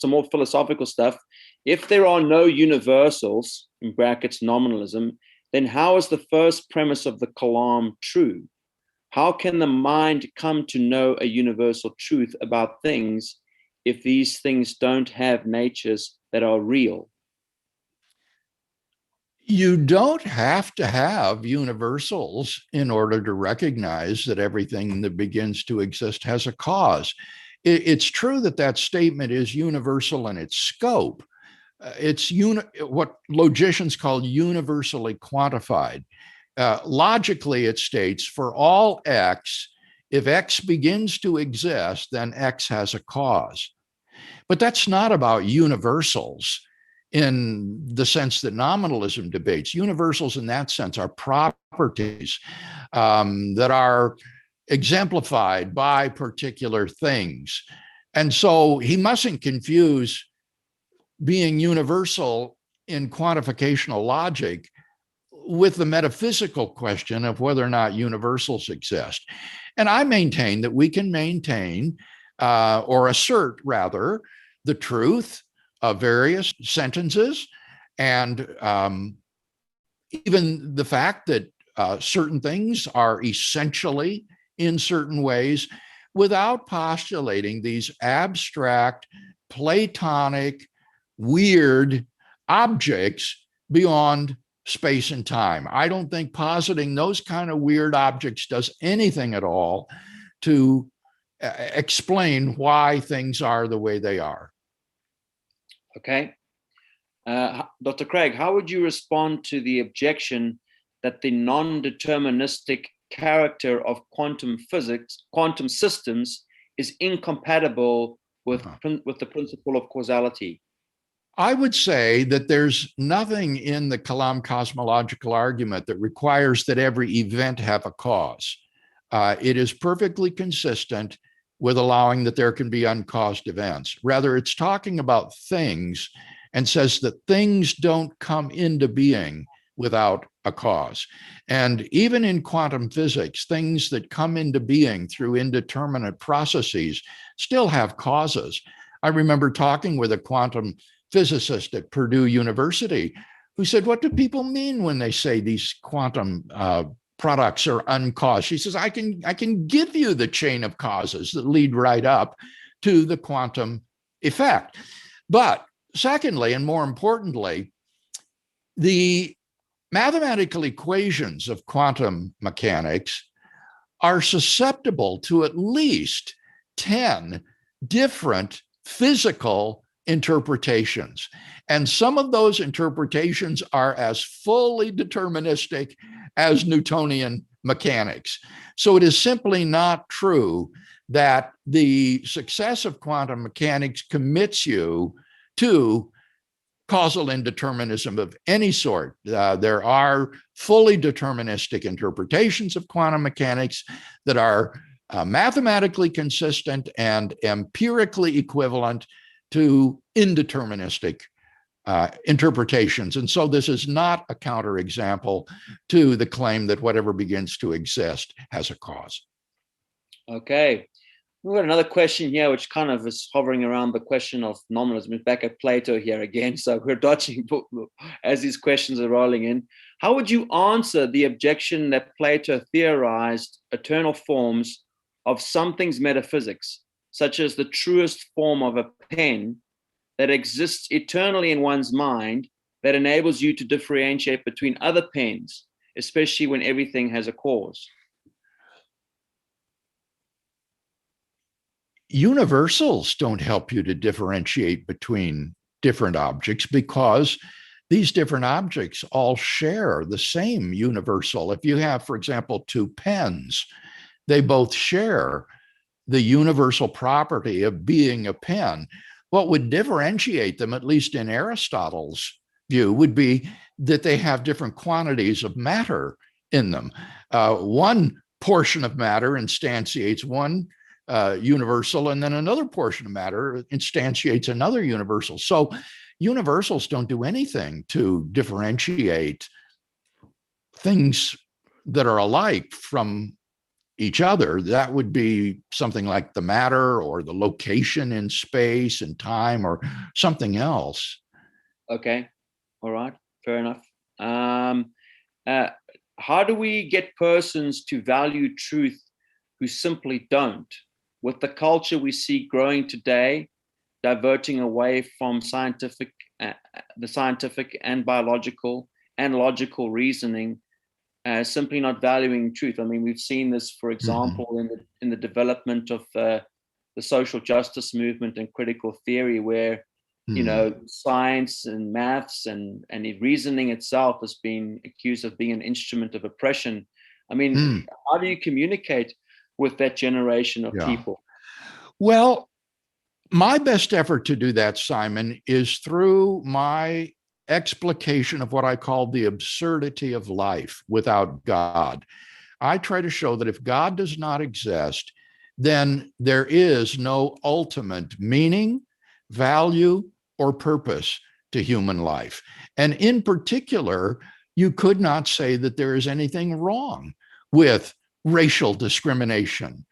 more philosophical stuff? If there are no universals, in brackets nominalism, then how is the first premise of the Kalam true? How can the mind come to know a universal truth about things if these things don't have natures that are real? You don't have to have universals in order to recognize that everything that begins to exist has a cause. It's true that that statement is universal in its scope. It's what logicians call universally quantified. Logically, it states for all X, if X begins to exist, then X has a cause. But that's not about universals. in the sense that nominalism debates. Universals in that sense are properties that are exemplified by particular things. And so he mustn't confuse being universal in quantificational logic with the metaphysical question of whether or not universals exist. And I maintain that we can maintain or assert rather the truth of various sentences and even the fact that certain things are essentially in certain ways without postulating these abstract, Platonic, weird objects beyond space and time. I don't think positing those kind of weird objects does anything at all to explain why things are the way they are. Okay. Dr. Craig, how would you respond to the objection that the non-deterministic character of quantum physics, quantum systems, is incompatible with the principle of causality? I would say that there's nothing in the Kalam cosmological argument that requires that every event have a cause. It is perfectly consistent with allowing that there can be uncaused events. Rather, it's talking about things and says that things don't come into being without a cause. And even in quantum physics, things that come into being through indeterminate processes still have causes. I remember talking with a quantum physicist at Purdue University who said, "What do people mean when they say these quantum products are uncaused?" She says, I can give you the chain of causes that lead right up to the quantum effect. But secondly, and more importantly, the mathematical equations of quantum mechanics are susceptible to at least 10 different physical interpretations. And some of those interpretations are as fully deterministic as Newtonian mechanics. So it is simply not true that the success of quantum mechanics commits you to causal indeterminism of any sort. There are fully deterministic interpretations of quantum mechanics that are mathematically consistent and empirically equivalent to indeterministic interpretations. And so this is not a counterexample to the claim that whatever begins to exist has a cause. Okay. We've got another question here, which kind of is hovering around the question of nominalism. We're back at Plato here again, so we're dodging as these questions are rolling in. How would you answer the objection that Plato theorized eternal forms of something's metaphysics, such as the truest form of a pen that exists eternally in one's mind, that enables you to differentiate between other pens, especially when everything has a cause? Universals don't help you to differentiate between different objects because these different objects all share the same universal. If you have, for example, two pens, they both share the universal property of being a pen. What would differentiate them, at least in Aristotle's view, would be that they have different quantities of matter in them. One portion of matter instantiates one universal, and then another portion of matter instantiates another universal. So universals don't do anything to differentiate things that are alike from each other. That would be something like the matter or the location in space and time or something else. Okay. All right. Fair enough. How do we get persons to value truth who simply don't? With the culture we see growing today, diverting away from the scientific and biological and logical reasoning, simply not valuing truth. I mean, we've seen this, for example, in the development of the social justice movement and critical theory, where you know, science and maths and reasoning itself has been accused of being an instrument of oppression. I mean, how do you communicate with that generation of people? Well, My best effort to do that, Simon, is through my explication of what I call the absurdity of life without God. I try to show that if God does not exist, then there is no ultimate meaning, value, or purpose to human life. And in particular, you could not say that there is anything wrong with racial discrimination,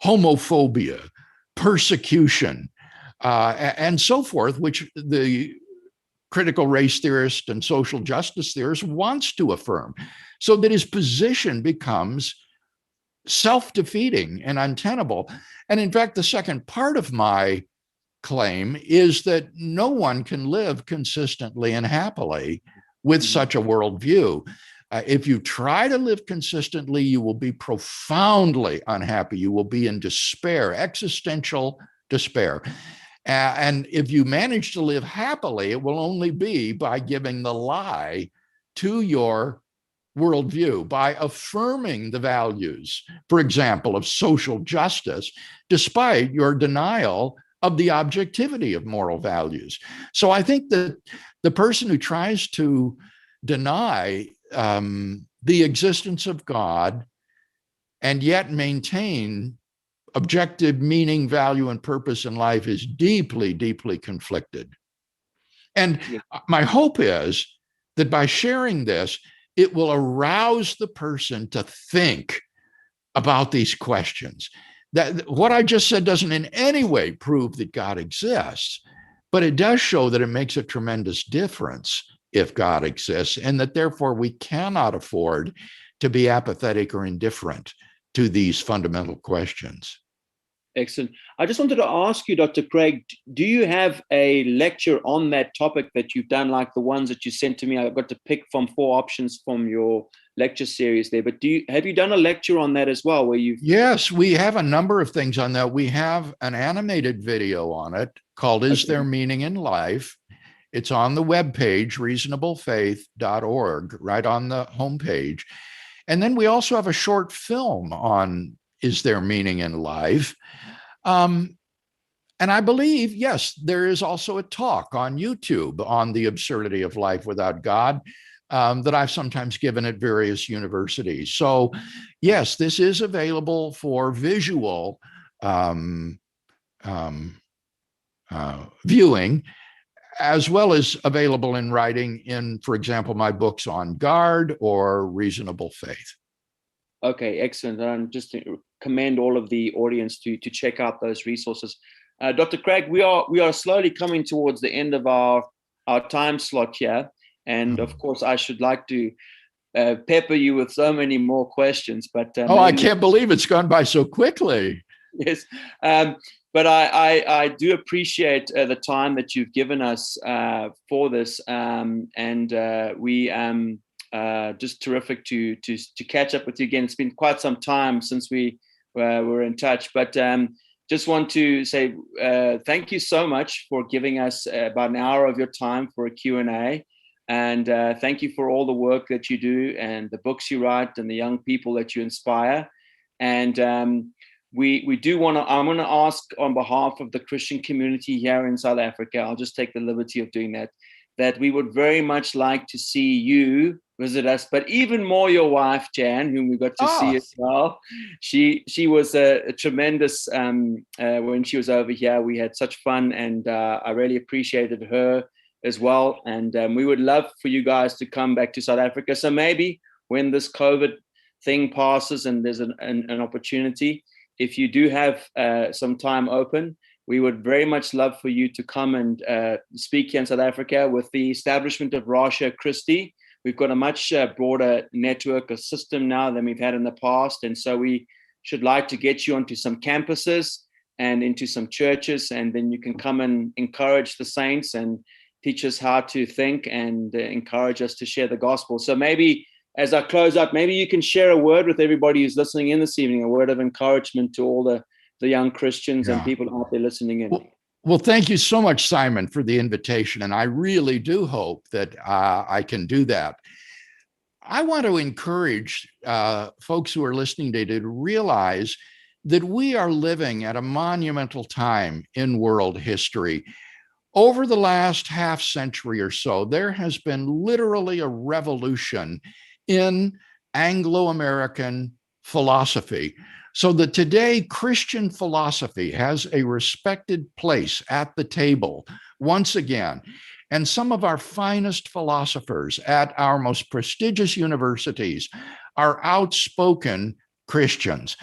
homophobia, persecution, and so forth, which the critical race theorist and social justice theorist wants to affirm, so that his position becomes self-defeating and untenable. And in fact, the second part of my claim is that no one can live consistently and happily with such a worldview. If you try to live consistently, you will be profoundly unhappy. You will be in despair, existential despair. And if you manage to live happily, it will only be by giving the lie to your worldview, by affirming the values, for example, of social justice, despite your denial of the objectivity of moral values. So I think that the person who tries to deny the existence of God and yet maintain objective meaning, value, and purpose in life is deeply, deeply conflicted. And my hope is that by sharing this, it will arouse the person to think about these questions. That what I just said doesn't in any way prove that God exists, but it does show that it makes a tremendous difference if God exists, and that therefore we cannot afford to be apathetic or indifferent to these fundamental questions. Excellent. I just wanted to ask you, Dr. Craig, do you have a lecture on that topic that you've done, like the ones that you sent to me? I got to pick from 4 options from your lecture series there, but have you done a lecture on that as well, where you've... Yes, we have a number of things on that. We have an animated video on it called Is There Meaning in Life? It's on the webpage, reasonablefaith.org, right on the homepage. And then we also have a short film on Is There Meaning in Life? And I believe, yes, there is also a talk on YouTube on the absurdity of life without God that I've sometimes given at various universities. So yes, this is available for visual viewing, as well as available in writing in, for example, my books on Guard or Reasonable Faith. Okay, excellent. And just to commend all of the audience to check out those resources. Dr. Craig, we are slowly coming towards the end of our time slot here. And of course, I should like to pepper you with so many more questions. But I can't believe it's gone by so quickly. Yes. But I do appreciate the time that you've given us for this. And we just terrific to catch up with you again. It's been quite some time since we were in touch, but just want to say thank you so much for giving us about an hour of your time for a Q&A. And thank you for all the work that you do and the books you write and the young people that you inspire. And we do want to, I want to ask on behalf of the Christian community here in South Africa, I'll just take the liberty of doing that we would very much like to see you visit us, but even more your wife, Jan, whom we got to see as well. She was a tremendous, when she was over here, we had such fun, and I really appreciated her as well. And we would love for you guys to come back to South Africa. So maybe when this COVID thing passes and there's an opportunity, if you do have some time open, we would very much love for you to come and speak here in South Africa. With the establishment of Ratio Christi, we've got a much broader network, a system now than we've had in the past. And so we should like to get you onto some campuses and into some churches, and then you can come and encourage the saints and teach us how to think and encourage us to share the gospel. So maybe as I close out, maybe you can share a word with everybody who's listening in this evening, a word of encouragement to all the young Christians and people out there listening in. Well, thank you so much, Simon, for the invitation. And I really do hope that I can do that. I want to encourage folks who are listening today to realize that we are living at a monumental time in world history. Over the last half century or so, there has been literally a revolution in Anglo-American philosophy, so that today Christian philosophy has a respected place at the table once again. And some of our finest philosophers at our most prestigious universities are outspoken Christians.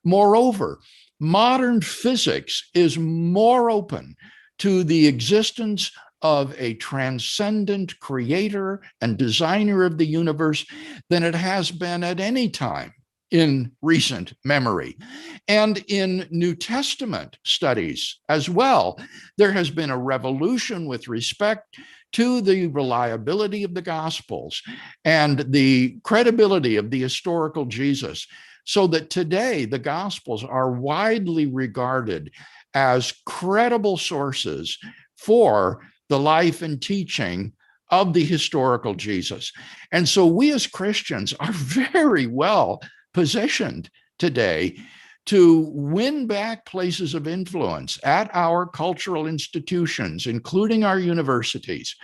Moreover, modern physics is more open to the existence of a transcendent creator and designer of the universe than it has been at any time in recent memory. And in New Testament studies as well, there has been a revolution with respect to the reliability of the Gospels and the credibility of the historical Jesus, so that today the Gospels are widely regarded as credible sources for the life and teaching of the historical Jesus. And so we as Christians are very well positioned today to win back places of influence at our cultural institutions, including our universities.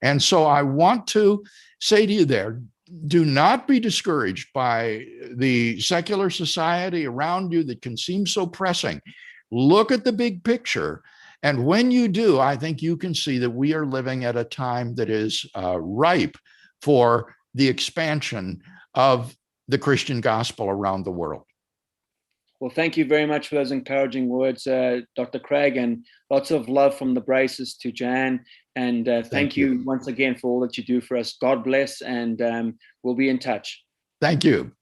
And so I want to say to you there, do not be discouraged by the secular society around you that can seem so pressing. Look at the big picture. And when you do, I think you can see that we are living at a time that is ripe for the expansion of the Christian gospel around the world. Well, thank you very much for those encouraging words, Dr. Craig, and lots of love from the braces to Jan. And thank you once again for all that you do for us. God bless, and we'll be in touch. Thank you.